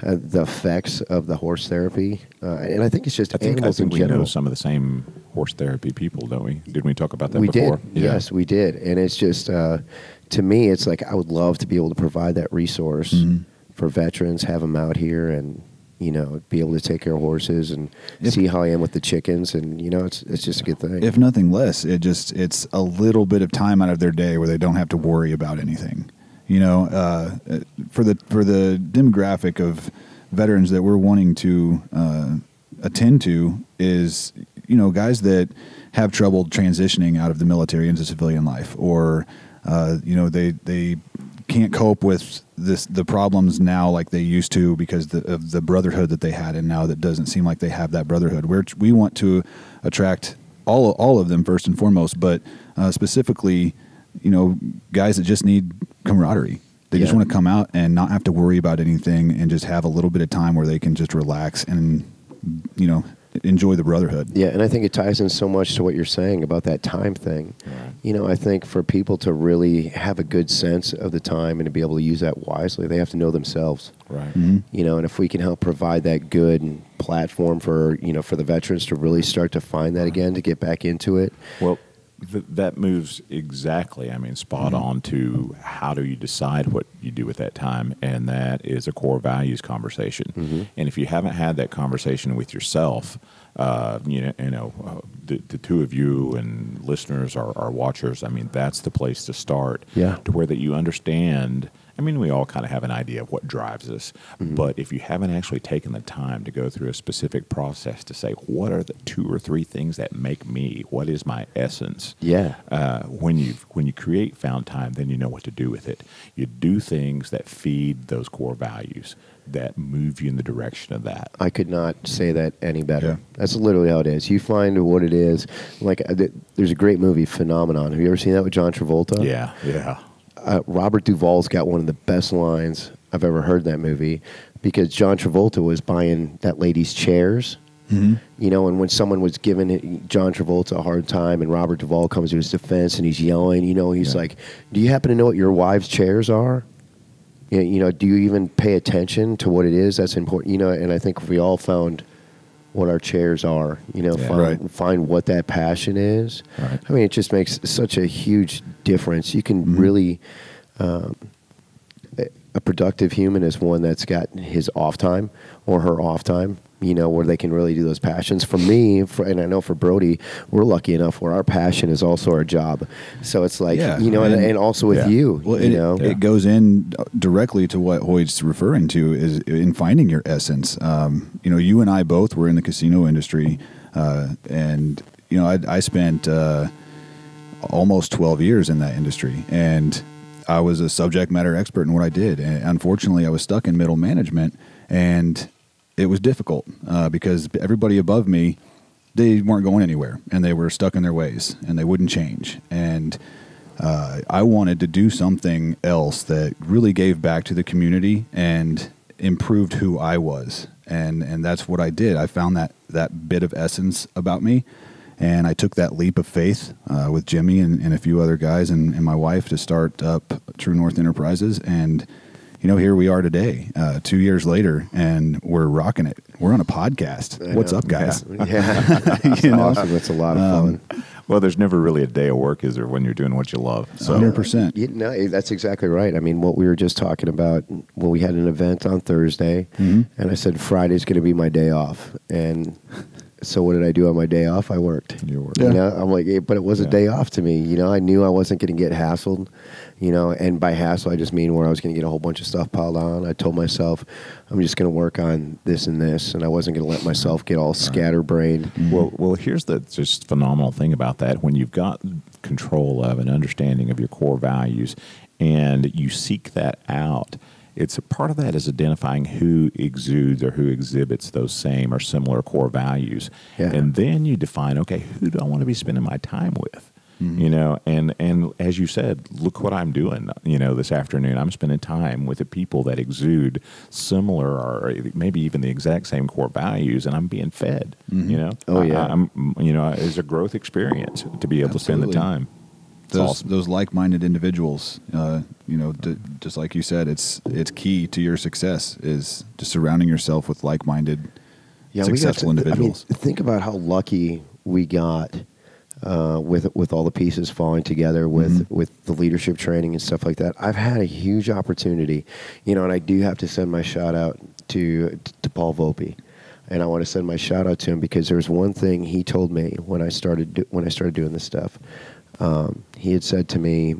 [SPEAKER 1] the effects of the horse therapy. And I think it's just animals in general.
[SPEAKER 3] We know some of the same horse therapy people, don't we? Didn't we talk about that
[SPEAKER 1] we
[SPEAKER 3] before?
[SPEAKER 1] Did. Yeah. Yes, we did. And it's just, to me, it's like I would love to be able to provide that resource for veterans, have them out here and, be able to take care of horses and see how I am with the chickens. And, it's just a good thing.
[SPEAKER 2] If nothing less, it's a little bit of time out of their day where they don't have to worry about anything. For the demographic of veterans that we're wanting to attend to is, guys that have trouble transitioning out of the military into civilian life, or they can't cope with the problems now like they used to because of the brotherhood that they had, and now that doesn't seem like they have that brotherhood. We want to attract all of them first and foremost, but specifically, guys that just need camaraderie. They just want to come out and not have to worry about anything and just have a little bit of time where they can just relax and, enjoy the brotherhood.
[SPEAKER 1] Yeah, and I think it ties in so much to what you're saying about that time thing. Right. I think for people to really have a good sense of the time and to be able to use that wisely, they have to know themselves.
[SPEAKER 3] Right.
[SPEAKER 1] And if we can help provide that good platform for, for the veterans to really start to find that again, to get back into it.
[SPEAKER 3] Well, that moves exactly, spot on to how do you decide what you do with that time, and that is a core values conversation. And if you haven't had that conversation with yourself, the two of you and listeners, our watchers, that's the place to start. To where that you understand. We all kind of have an idea of what drives us, but if you haven't actually taken the time to go through a specific process to say, what are the 2 or 3 things that make me? What is my essence? When you create found time, then you know what to do with it. You do things that feed those core values, that move you in the direction of that.
[SPEAKER 1] I could not say that any better. That's literally how it is. You find what it is. Like, there's a great movie, Phenomenon. Have you ever seen that with John Travolta?
[SPEAKER 3] Yeah.
[SPEAKER 1] Robert Duvall's got one of the best lines I've ever heard in that movie, because John Travolta was buying that lady's chairs, and when someone was giving John Travolta a hard time and Robert Duvall comes to his defense and he's yelling, he's like, do you happen to know what your wife's chairs are? Do you even pay attention to what it is that's important? And I think if we all found what our chairs are, find what that passion is. Right. It just makes such a huge difference. You can really, a productive human is one that's got his off time or her off time, where they can really do those passions. For me, and I know for Brody, we're lucky enough where our passion is also our job. So it's like, and also with you,
[SPEAKER 2] it goes in directly to what Hoyt's referring to is in finding your essence. You and I both were in the casino industry, and, I spent almost 12 years in that industry, and I was a subject matter expert in what I did. And unfortunately, I was stuck in middle management, and it was difficult because everybody above me, they weren't going anywhere, and they were stuck in their ways, and they wouldn't change. And I wanted to do something else that really gave back to the community and improved who I was. And that's what I did. I found that bit of essence about me, and I took that leap of faith with Jimmy and a few other guys and my wife to start up True North Enterprises. And here we are today, 2 years later, and we're rocking it. We're on a podcast. What's up, guys?
[SPEAKER 1] That's awesome. That's a lot of fun.
[SPEAKER 3] Well, there's never really a day of work, is there, when you're doing what you love?
[SPEAKER 2] So 100%.
[SPEAKER 1] That's exactly right. What we were just talking about, when we had an event on Thursday, and I said Friday's going to be my day off, and so what did I do on my day off? I worked.
[SPEAKER 3] You worked.
[SPEAKER 1] I'm like, but it was a day off to me. I knew I wasn't going to get hassled. And by hassle, I just mean where I was going to get a whole bunch of stuff piled on. I told myself, I'm just going to work on this and this, and I wasn't going to let myself get all scatterbrained.
[SPEAKER 3] Well, here's the just phenomenal thing about that. When you've got control of and understanding of your core values, and you seek that out, it's a part of that is identifying who exudes or who exhibits those same or similar core values.
[SPEAKER 1] Yeah.
[SPEAKER 3] And then you define, okay, who do I want to be spending my time with?
[SPEAKER 2] Mm-hmm.
[SPEAKER 3] You know, and as you said, look what I'm doing, you know, this afternoon. I'm spending time with the people that exude similar or maybe even the exact same core values, and I'm being fed,
[SPEAKER 2] Mm-hmm.
[SPEAKER 3] you know.
[SPEAKER 1] Oh, yeah.
[SPEAKER 3] I'm, you know, it's a growth experience to be able to spend the
[SPEAKER 2] Absolutely.
[SPEAKER 3] time. It's
[SPEAKER 2] Those
[SPEAKER 3] awesome.
[SPEAKER 2] those like-minded individuals, you know, just like you said, it's key to your success is just surrounding yourself with like-minded, successful individuals.
[SPEAKER 1] I mean, think about how lucky we got with all the pieces falling together with the leadership training and stuff like that. I've had a huge opportunity, you know, and I do have to send my shout out to Paul Volpe. And I want to send my shout out to him because there's one thing he told me when I started doing this stuff. He had said to me,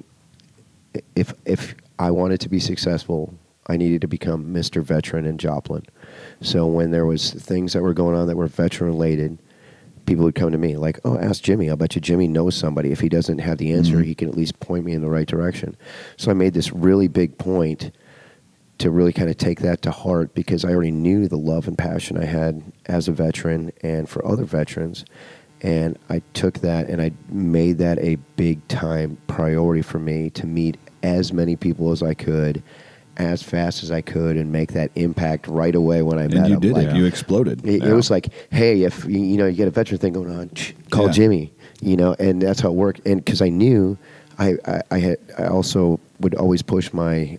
[SPEAKER 1] if I wanted to be successful, I needed to become Mr. Veteran in Joplin. So when there was things that were going on that were veteran related, people would come to me like, oh, ask Jimmy. I'll bet you Jimmy knows somebody. If he doesn't have the answer, he can at least point me in the right direction. So I made this really big point to really kind of take that to heart because I already knew the love and passion I had as a veteran and for other veterans. And I took that and I made that a big time priority for me to meet as many people as I could, as fast as I could, and make that impact right away when I met them.
[SPEAKER 2] And you did
[SPEAKER 1] like,
[SPEAKER 2] it. You exploded.
[SPEAKER 1] It was like, hey, if you know you get a veteran thing going on, call Jimmy. You know, and that's how it worked. And because I knew, I also would always push my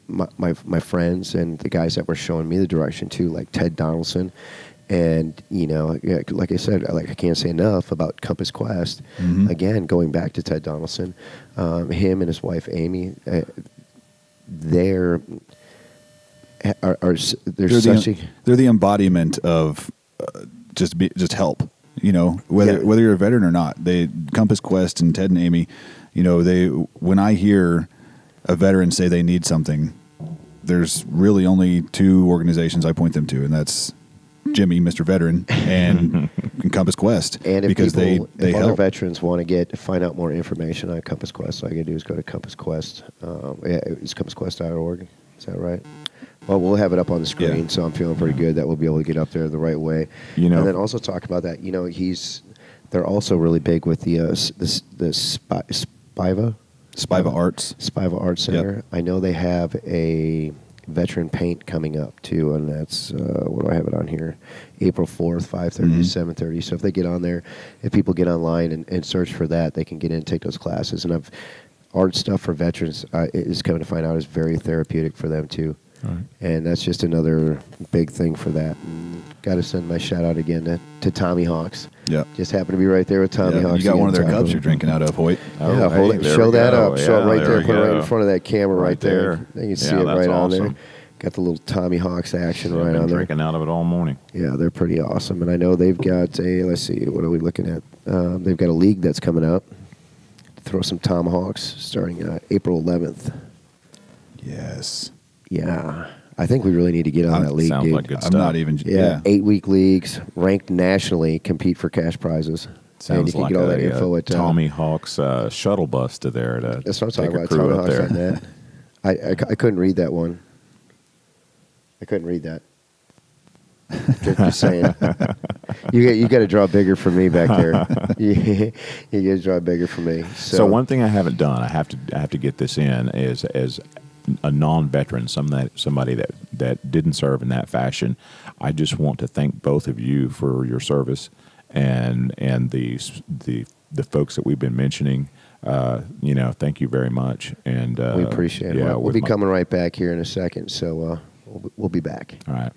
[SPEAKER 1] my friends and the guys that were showing me the direction too, like Ted Donaldson. And, you know, like I said, I can't say enough about Compass Quest. Again, going back to Ted Donaldson, him and his wife, Amy, they're
[SPEAKER 2] the embodiment of just help. You know, whether you're a veteran or not, Compass Quest and Ted and Amy, you know, when I hear a veteran say they need something, there's really only two organizations I point them to, and that's Jimmy, Mr. Veteran, and Compass Quest.
[SPEAKER 1] And
[SPEAKER 2] because
[SPEAKER 1] if
[SPEAKER 2] they
[SPEAKER 1] other
[SPEAKER 2] help.
[SPEAKER 1] veterans want to find out more information on Compass Quest, all you got to do is go to Compass Quest. It's compassquest.org. Is that right? Well, we'll have it up on the screen, so I'm feeling pretty good that we'll be able to get up there the right way.
[SPEAKER 3] You know,
[SPEAKER 1] and then also talk about that. You know, they're also really big with the Spiva Arts Center.
[SPEAKER 2] Yep.
[SPEAKER 1] I know they have a veteran paint coming up too, and that's what do I have it on here? April 4th, 5:30 to 7:30. So if they get on there, if people get online and search for that, they can get in and take those classes. And art stuff for veterans is coming to find out is very therapeutic for them too.
[SPEAKER 3] Right.
[SPEAKER 1] And that's just another big thing for that. Got to send my shout out again to Tommy Hawks.
[SPEAKER 2] Yeah,
[SPEAKER 1] just happened to be right there with Tommy Hawks.
[SPEAKER 2] You got one of their cups you're drinking out of, Hoyt.
[SPEAKER 1] Yeah, hold it. Show that up. Show it right there. Put it right in front of that camera right there. You can see it right on there. Got the little Tommy Hawks action right on there.
[SPEAKER 3] Drinking out of it all morning.
[SPEAKER 1] Yeah, they're pretty awesome. And I know they've got let's see, what are we looking at? They've got a league that's coming up. Throw some tomahawks starting April 11th.
[SPEAKER 2] Yes.
[SPEAKER 1] Yeah. I think we really need to get on that league,
[SPEAKER 3] sounds
[SPEAKER 1] dude.
[SPEAKER 3] like good stuff.
[SPEAKER 2] I'm not even.
[SPEAKER 1] Yeah, 8-week leagues, ranked nationally, compete for cash prizes.
[SPEAKER 3] Sounds
[SPEAKER 1] and you can
[SPEAKER 3] like
[SPEAKER 1] get all that info at
[SPEAKER 3] Tommy Hawk's shuttle bus to there to
[SPEAKER 1] that's what I'm
[SPEAKER 3] take
[SPEAKER 1] talking
[SPEAKER 3] a
[SPEAKER 1] about.
[SPEAKER 3] crew
[SPEAKER 1] Tommy
[SPEAKER 3] up
[SPEAKER 1] Hawk's
[SPEAKER 3] there.
[SPEAKER 1] on that. I couldn't read that one. I couldn't read that. Just saying. You got to draw bigger for me back there. You got to draw bigger for me.
[SPEAKER 3] So one thing I haven't done, I have to get this in, is as a non-veteran, somebody that didn't serve in that fashion. I just want to thank both of you for your service and the folks that we've been mentioning. You know, thank you very much. And
[SPEAKER 1] we appreciate it.
[SPEAKER 3] Yeah,
[SPEAKER 1] we'll be coming right back here in a second. So we'll be back.
[SPEAKER 3] All right.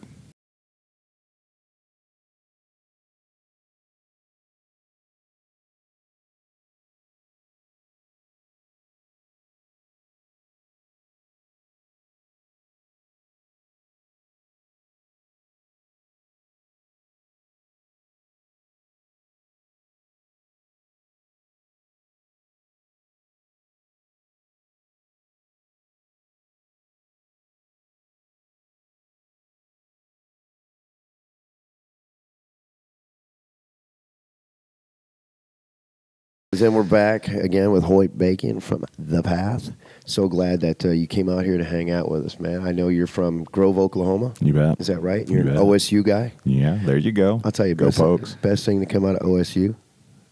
[SPEAKER 1] Then we're back again with Hoyt Bacon from The Path. So glad that you came out here to hang out with us, man. I know you're from Grove, Oklahoma.
[SPEAKER 3] You bet.
[SPEAKER 1] Is that right? You're
[SPEAKER 3] You
[SPEAKER 1] an
[SPEAKER 3] bet.
[SPEAKER 1] OSU guy?
[SPEAKER 3] Yeah, there you go.
[SPEAKER 1] I'll tell you,
[SPEAKER 3] Go Pokes.
[SPEAKER 1] best thing to come out of OSU,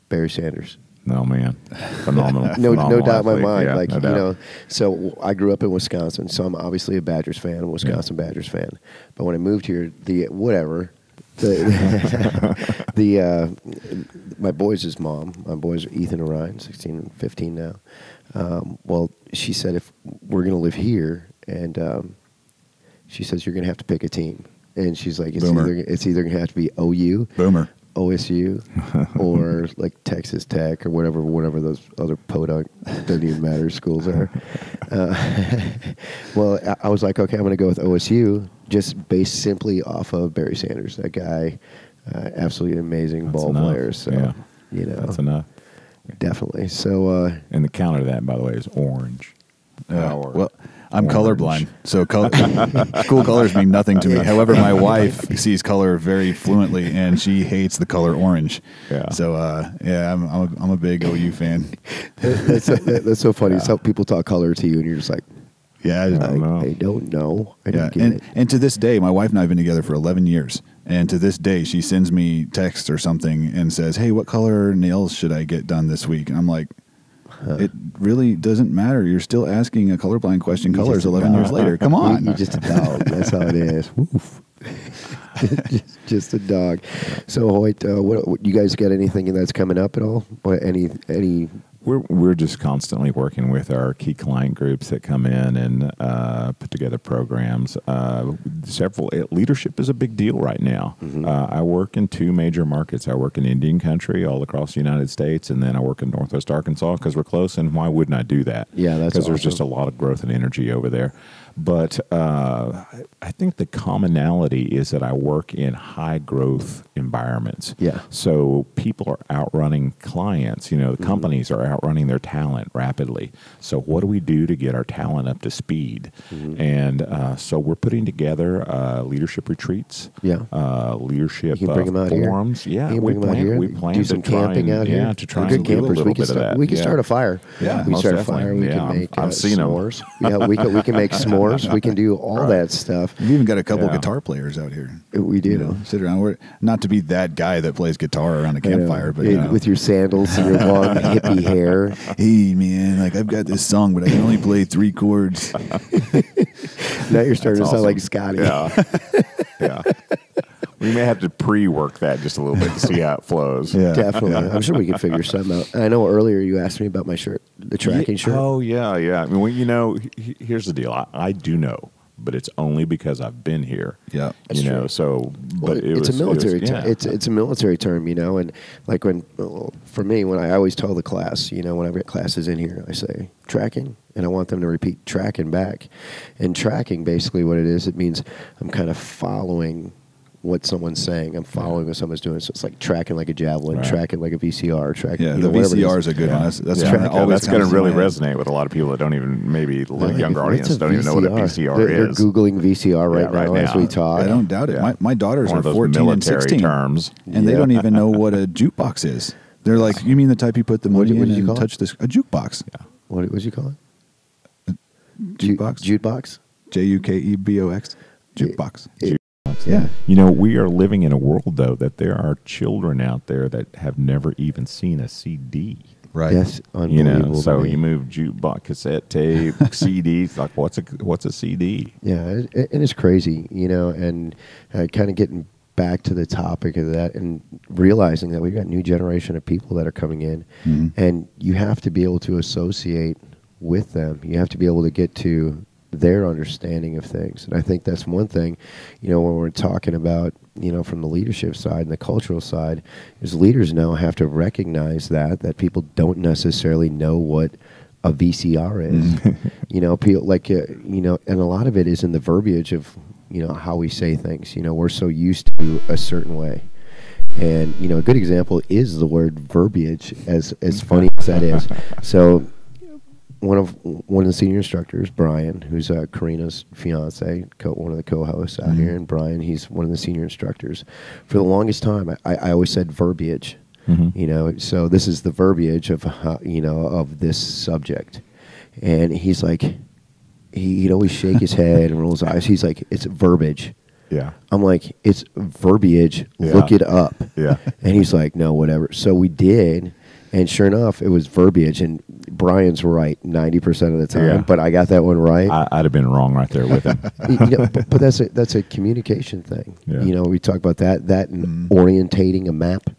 [SPEAKER 1] Barry Sanders.
[SPEAKER 3] No, man. Phenomenal.
[SPEAKER 1] No
[SPEAKER 3] Phenomenal
[SPEAKER 1] doubt in my
[SPEAKER 3] athlete.
[SPEAKER 1] mind.
[SPEAKER 3] Yeah,
[SPEAKER 1] Like,
[SPEAKER 3] no
[SPEAKER 1] you
[SPEAKER 3] doubt.
[SPEAKER 1] know, so I grew up in Wisconsin, so I'm obviously a Badgers fan, a Wisconsin Badgers fan. But when I moved here, my boys' mom, my boys are Ethan and Ryan, 16 and 15 now. Well, she said if we're going to live here, and she says you're going to have to pick a team. And she's like, it's either going to have to be OU,
[SPEAKER 2] Boomer.
[SPEAKER 1] OSU, or like Texas Tech or whatever those other podunk doesn't even matter schools are. Well, I was like, okay, I'm going to go with OSU, just based simply off of Barry Sanders. That guy, absolutely amazing ball player. So, you know,
[SPEAKER 3] that's enough.
[SPEAKER 1] Definitely. So,
[SPEAKER 3] and the counter to that, by the way, is orange.
[SPEAKER 2] Well, I'm colorblind, so school colors mean nothing to me. However, my wife sees color very fluently, and she hates the color orange.
[SPEAKER 3] Yeah.
[SPEAKER 2] So, I'm a big OU fan.
[SPEAKER 1] that's so funny. So people talk color to you, and you're just like,
[SPEAKER 2] yeah, I don't know.
[SPEAKER 1] I don't know. I don't get it.
[SPEAKER 2] And to this day, my wife and I have been together for 11 years. And to this day, she sends me text or something and says, "Hey, what color nails should I get done this week?" And I'm like, it really doesn't matter. You're still asking a colorblind question. Colors 11 years later. Come on.
[SPEAKER 1] You're just a dog. That's how it is. Woof. just a dog. So, Hoyt, what you guys got anything that's coming up at all? Any?
[SPEAKER 3] We're just constantly working with our key client groups that come in and put together programs. Leadership is a big deal right now.
[SPEAKER 1] Mm-hmm.
[SPEAKER 3] I work in 2 major markets. I work in Indian country all across the United States, and then I work in Northwest Arkansas because we're close. And why wouldn't I do that?
[SPEAKER 1] Yeah, that's
[SPEAKER 3] because
[SPEAKER 1] awesome.
[SPEAKER 3] there's just a lot of growth and energy over there. But I think the commonality is that I work in high growth environments.
[SPEAKER 1] Yeah.
[SPEAKER 3] So people are outrunning clients. You know, the companies are outrunning their talent rapidly. So what do we do to get our talent up to speed?
[SPEAKER 1] Mm-hmm.
[SPEAKER 3] And so we're putting together leadership retreats.
[SPEAKER 1] Yeah.
[SPEAKER 3] Leadership
[SPEAKER 1] You can bring them out
[SPEAKER 3] forums.
[SPEAKER 1] Here.
[SPEAKER 3] Yeah.
[SPEAKER 1] You can bring them out here.
[SPEAKER 3] We plan
[SPEAKER 1] do
[SPEAKER 3] to
[SPEAKER 1] some
[SPEAKER 3] try
[SPEAKER 1] camping
[SPEAKER 3] and,
[SPEAKER 1] out here.
[SPEAKER 3] Yeah, to try
[SPEAKER 1] We're
[SPEAKER 3] and
[SPEAKER 1] good
[SPEAKER 3] do a
[SPEAKER 1] campers.
[SPEAKER 3] little bit of that.
[SPEAKER 1] We can
[SPEAKER 3] Yeah.
[SPEAKER 1] start a fire.
[SPEAKER 3] Yeah,
[SPEAKER 1] we
[SPEAKER 3] most
[SPEAKER 1] start a
[SPEAKER 3] definitely.
[SPEAKER 1] fire. We
[SPEAKER 3] Yeah,
[SPEAKER 1] can make
[SPEAKER 3] I've seen 'em.
[SPEAKER 1] s'mores. Yeah, we can make s'mores. We can do all that stuff.
[SPEAKER 2] We've even got a couple
[SPEAKER 3] Yeah.
[SPEAKER 2] guitar players out here.
[SPEAKER 1] We do.
[SPEAKER 2] You know, sit around. We're not to be that guy that plays guitar around a campfire, but you know.
[SPEAKER 1] With your sandals and your long hippie hair.
[SPEAKER 2] Hey man, like I've got this song, but I can only play 3 chords.
[SPEAKER 1] Now you're starting to
[SPEAKER 3] That's
[SPEAKER 1] sound like
[SPEAKER 3] awesome.
[SPEAKER 1] Scotty.
[SPEAKER 3] Yeah. Yeah. We may have to pre-work that just a little bit to see how it flows.
[SPEAKER 2] Yeah.
[SPEAKER 1] Definitely. I'm sure we can figure something out. I know earlier you asked me about my shirt, the tracking shirt.
[SPEAKER 3] Oh, yeah, yeah. I mean, well, you know, here's the deal. I do know, but it's only because I've been here.
[SPEAKER 2] Yeah.
[SPEAKER 1] That's
[SPEAKER 3] you know,
[SPEAKER 1] true.
[SPEAKER 3] so,
[SPEAKER 1] Well,
[SPEAKER 3] but
[SPEAKER 1] it's a military term.
[SPEAKER 3] yeah.
[SPEAKER 1] It's a military term, you know, and like for me, when I always tell the class, you know, when I've got classes in here, I say tracking, and I want them to repeat tracking back. And tracking, basically what it is, it means I'm kind of following what someone's saying. I'm following what someone's doing. So it's like tracking like a javelin,
[SPEAKER 3] Right.
[SPEAKER 1] tracking like a VCR, tracking.
[SPEAKER 2] Yeah,
[SPEAKER 1] you
[SPEAKER 2] the
[SPEAKER 1] know, whatever it
[SPEAKER 2] VCR is a good one. That's
[SPEAKER 3] Yeah.
[SPEAKER 2] one that always
[SPEAKER 3] that's going to
[SPEAKER 2] comes
[SPEAKER 3] really
[SPEAKER 2] my head.
[SPEAKER 3] resonate with a lot of people that don't even, maybe the younger
[SPEAKER 1] What's
[SPEAKER 3] audience
[SPEAKER 1] a
[SPEAKER 3] don't even know what a VCR
[SPEAKER 1] They're
[SPEAKER 3] is.
[SPEAKER 1] Googling VCR right,
[SPEAKER 3] Yeah, right
[SPEAKER 1] now as
[SPEAKER 3] now.
[SPEAKER 1] we talk.
[SPEAKER 2] I don't doubt it.
[SPEAKER 3] Yeah.
[SPEAKER 2] My daughters
[SPEAKER 3] One
[SPEAKER 2] are
[SPEAKER 3] of those
[SPEAKER 2] 14 and
[SPEAKER 3] military
[SPEAKER 2] 16,
[SPEAKER 3] terms.
[SPEAKER 2] and they
[SPEAKER 1] Yeah.
[SPEAKER 2] don't even know what a jukebox is. They're like, "You mean the type you put the
[SPEAKER 1] What
[SPEAKER 2] money
[SPEAKER 1] did
[SPEAKER 2] in
[SPEAKER 1] you
[SPEAKER 2] and
[SPEAKER 1] call it?
[SPEAKER 2] touch this?" A jukebox.
[SPEAKER 3] Yeah.
[SPEAKER 1] What did you call it?
[SPEAKER 2] Jukebox.
[SPEAKER 1] Jukebox?
[SPEAKER 2] Jukebox. Jukebox.
[SPEAKER 1] Yeah.
[SPEAKER 3] You know, we are living in a world, though, that there are children out there that have never even seen a CD.
[SPEAKER 2] Right.
[SPEAKER 1] That's
[SPEAKER 3] You
[SPEAKER 1] unbelievable.
[SPEAKER 3] know, so
[SPEAKER 1] to me.
[SPEAKER 3] you move jukebox, cassette tape, CDs. Like, what's a CD?
[SPEAKER 1] Yeah, and it's crazy, you know, and kind of getting back to the topic of that and realizing that we've got a new generation of people that are coming in, and you have to be able to associate with them. You have to be able to get to their understanding of things. And I think that's one thing, you know, when we're talking about, you know, from the leadership side and the cultural side, is leaders now have to recognize that people don't necessarily know what a VCR is. You know, people like, you know, and a lot of it is in the verbiage of, you know, how we say things. You know, we're so used to a certain way. And, you know, a good example is the word verbiage, as funny as that is. So one of the senior instructors, Brian, who's Karina's fiance, one of the co-hosts out here, and Brian, he's one of the senior instructors. For the longest time, I always said verbiage. You know, so this is the verbiage of how, you know, of this subject. And he's like, he'd always shake his head and roll his eyes. He's like, it's verbiage.
[SPEAKER 3] Yeah.
[SPEAKER 1] I'm like, it's verbiage.
[SPEAKER 3] Yeah.
[SPEAKER 1] Look it up.
[SPEAKER 3] Yeah.
[SPEAKER 1] And he's like, no, whatever. So we did. And sure enough, it was verbiage. And Brian's right 90% of the time.
[SPEAKER 3] Yeah.
[SPEAKER 1] But I got that one right.
[SPEAKER 3] I'd have been wrong right there with him.
[SPEAKER 1] You know, but that's a communication thing.
[SPEAKER 3] Yeah.
[SPEAKER 1] You know, we talk about that and orientating a map.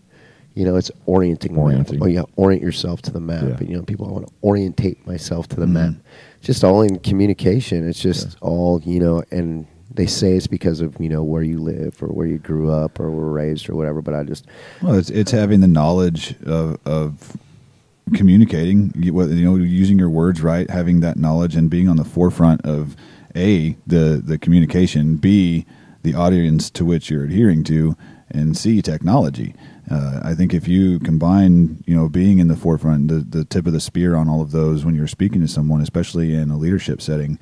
[SPEAKER 1] You know, it's orienting. Oh, yeah, orient yourself to the map.
[SPEAKER 3] Yeah.
[SPEAKER 1] And, you know, people, I want to orientate myself to the map. Just all in communication. It's just all, you know, and they say it's because of, you know, where you live or where you grew up or were raised or whatever. But I just...
[SPEAKER 2] Well, it's having the knowledge of communicating, you know, using your words right, having that knowledge and being on the forefront of A, the communication, B, the audience to which you're adhering to, and C, technology. I think if you combine, you know, being in the forefront, the tip of the spear on all of those when you're speaking to someone, especially in a leadership setting,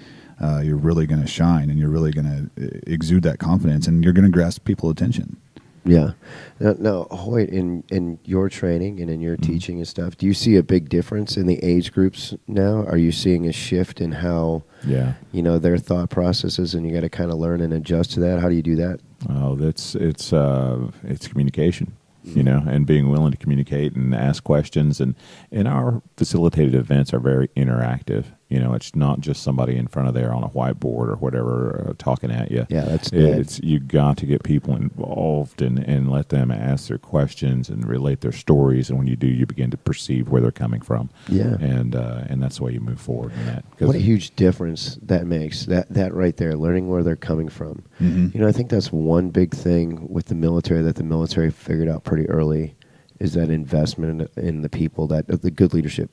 [SPEAKER 2] you're really going to shine and you're really going to exude that confidence and you're going to grasp people's attention.
[SPEAKER 1] Yeah. Now, Hoyt, in your training and in your teaching and stuff, do you see a big difference in the age groups now? Are you seeing a shift in how, you know, their thought processes, and you got to kind of learn and adjust to that? How do you do that?
[SPEAKER 3] Oh, it's communication, you know, and being willing to communicate and ask questions. And our facilitated events are very interactive. You know, it's not just somebody in front of there on a whiteboard or whatever talking at you.
[SPEAKER 1] Yeah, that's
[SPEAKER 3] it's you got to get people involved and let them ask their questions and relate their stories. And when you do, you begin to perceive where they're coming from.
[SPEAKER 1] Yeah,
[SPEAKER 3] and that's the way you move forward in that.
[SPEAKER 1] What a huge difference that makes. That right there, learning where they're coming from. You know, I think that's one big thing with the military that the military figured out pretty early, is that investment in the people, that the good leadership.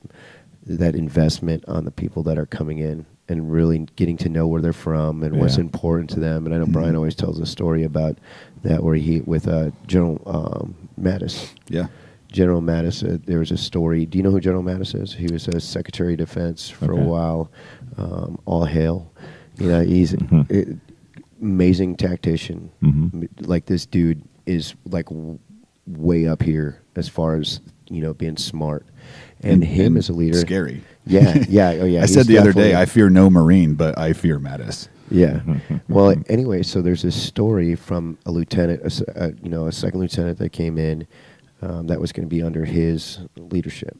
[SPEAKER 1] That investment on the people that are coming in and really getting to know where they're from and what's important to them. And I know Brian always tells a story about that where he, with General Mattis. Yeah. General Mattis, there was a story. Do you know who General Mattis is? He was a Secretary of Defense for a while. All hail. You know, he's an amazing tactician. Like, this dude is like way up here as far as, you know, being smart. And him as a leader.
[SPEAKER 2] Scary.
[SPEAKER 1] Yeah. Oh, yeah.
[SPEAKER 2] I said the other day, I fear no Marine, but I fear Mattis.
[SPEAKER 1] Yeah. Well, anyway, so there's this story from a lieutenant, you know, a second lieutenant that came in that was going to be under his leadership.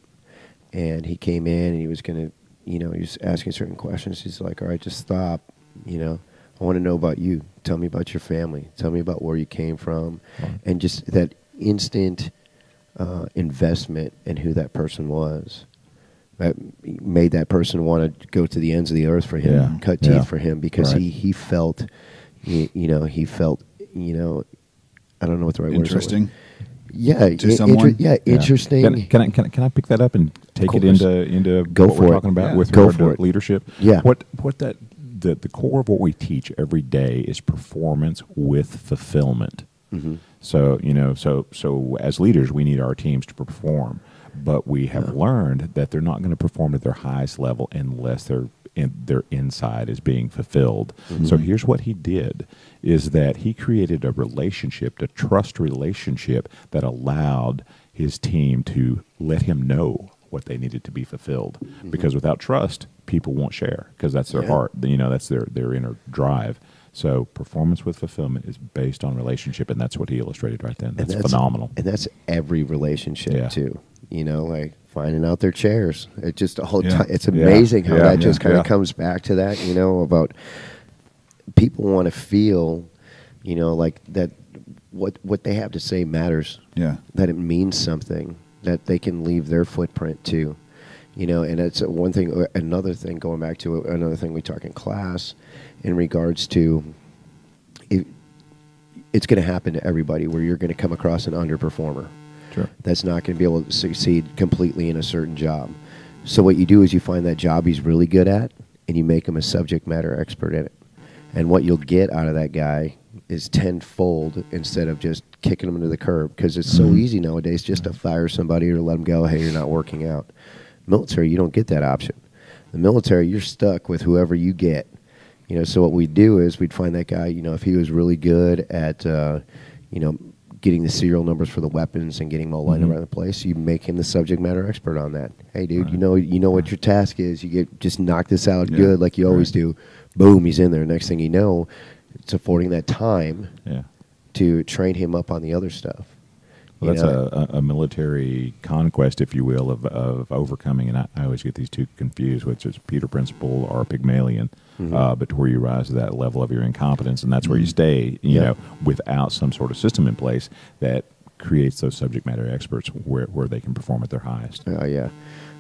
[SPEAKER 1] And he came in and he was going to, you know, he was asking certain questions. He's like, all right, just stop. You know, I want to know about you. Tell me about your family. Tell me about where you came from. And just that instant investment in who that person was, that made that person want to go to the ends of the earth for him, cut teeth for him, because he felt, you know, I don't know what the right word is.
[SPEAKER 2] Interesting.
[SPEAKER 1] Yeah,
[SPEAKER 2] to someone.
[SPEAKER 1] Interesting.
[SPEAKER 3] Can I pick that up and take it into
[SPEAKER 1] Go
[SPEAKER 3] what
[SPEAKER 1] for
[SPEAKER 3] we're
[SPEAKER 1] it.
[SPEAKER 3] talking about with
[SPEAKER 1] Go
[SPEAKER 3] regard
[SPEAKER 1] for
[SPEAKER 3] to
[SPEAKER 1] it.
[SPEAKER 3] leadership?
[SPEAKER 1] Yeah.
[SPEAKER 3] The core of what we teach every day is performance with fulfillment. So, you know, so as leaders, we need our teams to perform, but we have learned that they're not going to perform at their highest level unless their inside is being fulfilled. So here's what he did, is that he created a relationship, a trust relationship that allowed his team to let him know what they needed to be fulfilled. Because without trust, people won't share, because that's their heart, you know, that's their inner drive. So performance with fulfillment is based on relationship, and that's what he illustrated right then. That's phenomenal.
[SPEAKER 1] And that's every relationship, too. You know, like finding out their chairs. It just all time. It's amazing how that just kind of comes back to that, you know, about people want to feel, you know, like that what they have to say matters. Yeah. That it means something, that they can leave their footprint, too. You know, and it's one thing. Another thing, going back to another thing we talk in class, in regards to, it's going to happen to everybody where you're going to come across an underperformer. Sure. That's not going to be able to succeed completely in a certain job. So what you do is you find that job he's really good at, and you make him a subject matter expert in it. And what you'll get out of that guy is tenfold, instead of just kicking him to the curb, because it's so easy nowadays just to fire somebody or let them go, hey, you're not working out. Military, you don't get that option. The military, you're stuck with whoever you get. You know, so what we'd do is we'd find that guy, you know, if he was really good at, you know, getting the serial numbers for the weapons and getting them all lined around the place. You make him the subject matter expert on that. Hey, dude, you know what your task is. You just knock this out good like you always do. Boom, he's in there. Next thing you know, it's affording that time to train him up on the other stuff.
[SPEAKER 3] Well, that's a military conquest, if you will, of overcoming, and I always get these two confused, which is Peter Principle or Pygmalion, but to where you rise to that level of your incompetence, and that's where you stay, you know, without some sort of system in place that creates those subject matter experts where they can perform at their highest.
[SPEAKER 1] Oh, yeah.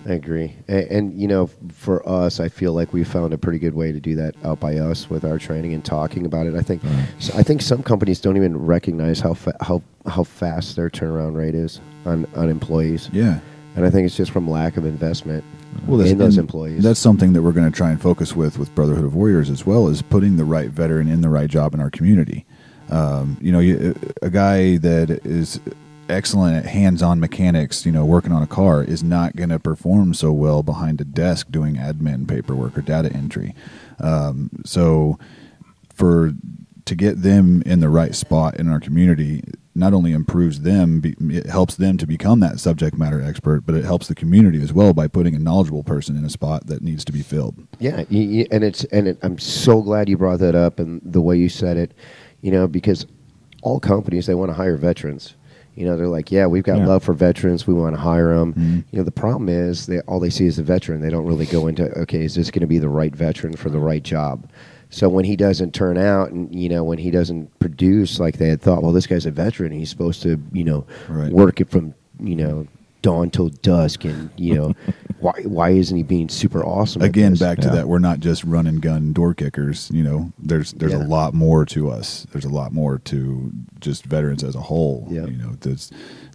[SPEAKER 1] I agree. And, you know, for us, I feel like we found a pretty good way to do that out by us with our training and talking about it. I think some companies don't even recognize how fast their turnaround rate is on employees.
[SPEAKER 2] Yeah.
[SPEAKER 1] And I think it's just from lack of investment
[SPEAKER 2] well,
[SPEAKER 1] in those employees.
[SPEAKER 2] That's something that we're going to try and focus with Brotherhood of Warriors as well, as putting the right veteran in the right job in our community. You know, a guy that is excellent at hands-on mechanics, you know, working on a car, is not going to perform so well behind a desk doing admin paperwork or data entry. So to get them in the right spot in our community not only improves them, it helps them to become that subject matter expert, but it helps the community as well by putting a knowledgeable person in a spot that needs to be filled.
[SPEAKER 1] Yeah, I'm so glad you brought that up and the way you said it, you know, because all companies, they want to hire veterans. You know, they're like, yeah, we've got love for veterans. We want to hire them. You know, the problem is all they see is the veteran. They don't really go into, okay, is this going to be the right veteran for the right job? So when he doesn't turn out and, you know, when he doesn't produce like they had thought, well, this guy's a veteran. He's supposed to, you know, work it from, you know, dawn till dusk. And, you know, why isn't he being super awesome?
[SPEAKER 2] Again, back to that, we're not just run and gun door kickers. You know, there's a lot more to us. There's a lot more to just veterans as a whole. You know,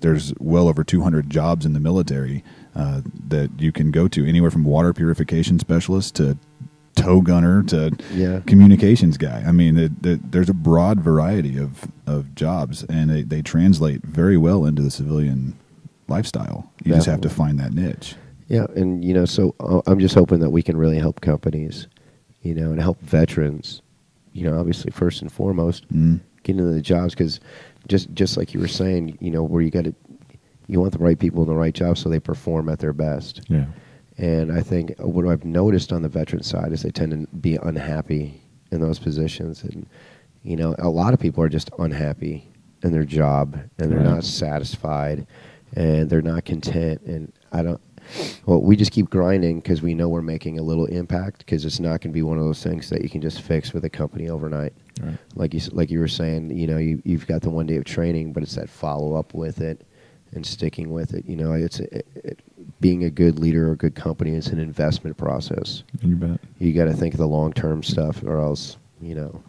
[SPEAKER 2] there's well over 200 jobs in the military that you can go to, anywhere from water purification specialist to tow gunner to communications guy. I mean, there's a broad variety of jobs, and they translate very well into the civilian lifestyle. You just have to find that niche.
[SPEAKER 1] Yeah, and, you know, so I'm just hoping that we can really help companies, you know, and help veterans, you know, obviously first and foremost, get into the jobs, because just like you were saying, you know, where you want the right people in the right job so they perform at their best. Yeah. And I think what I've noticed on the veteran side is they tend to be unhappy in those positions. And, you know, a lot of people are just unhappy in their job, and they're not satisfied, and they're not content. And we just keep grinding because we know we're making a little impact, because it's not going to be one of those things that you can just fix with a company overnight. Right. Like you were saying, you know, you've got the 1 day of training, but it's that follow-up with it and sticking with it. You know, being a good leader or a good company is an investment process.
[SPEAKER 3] You bet.
[SPEAKER 1] You got to think of the long-term stuff, or else, you know,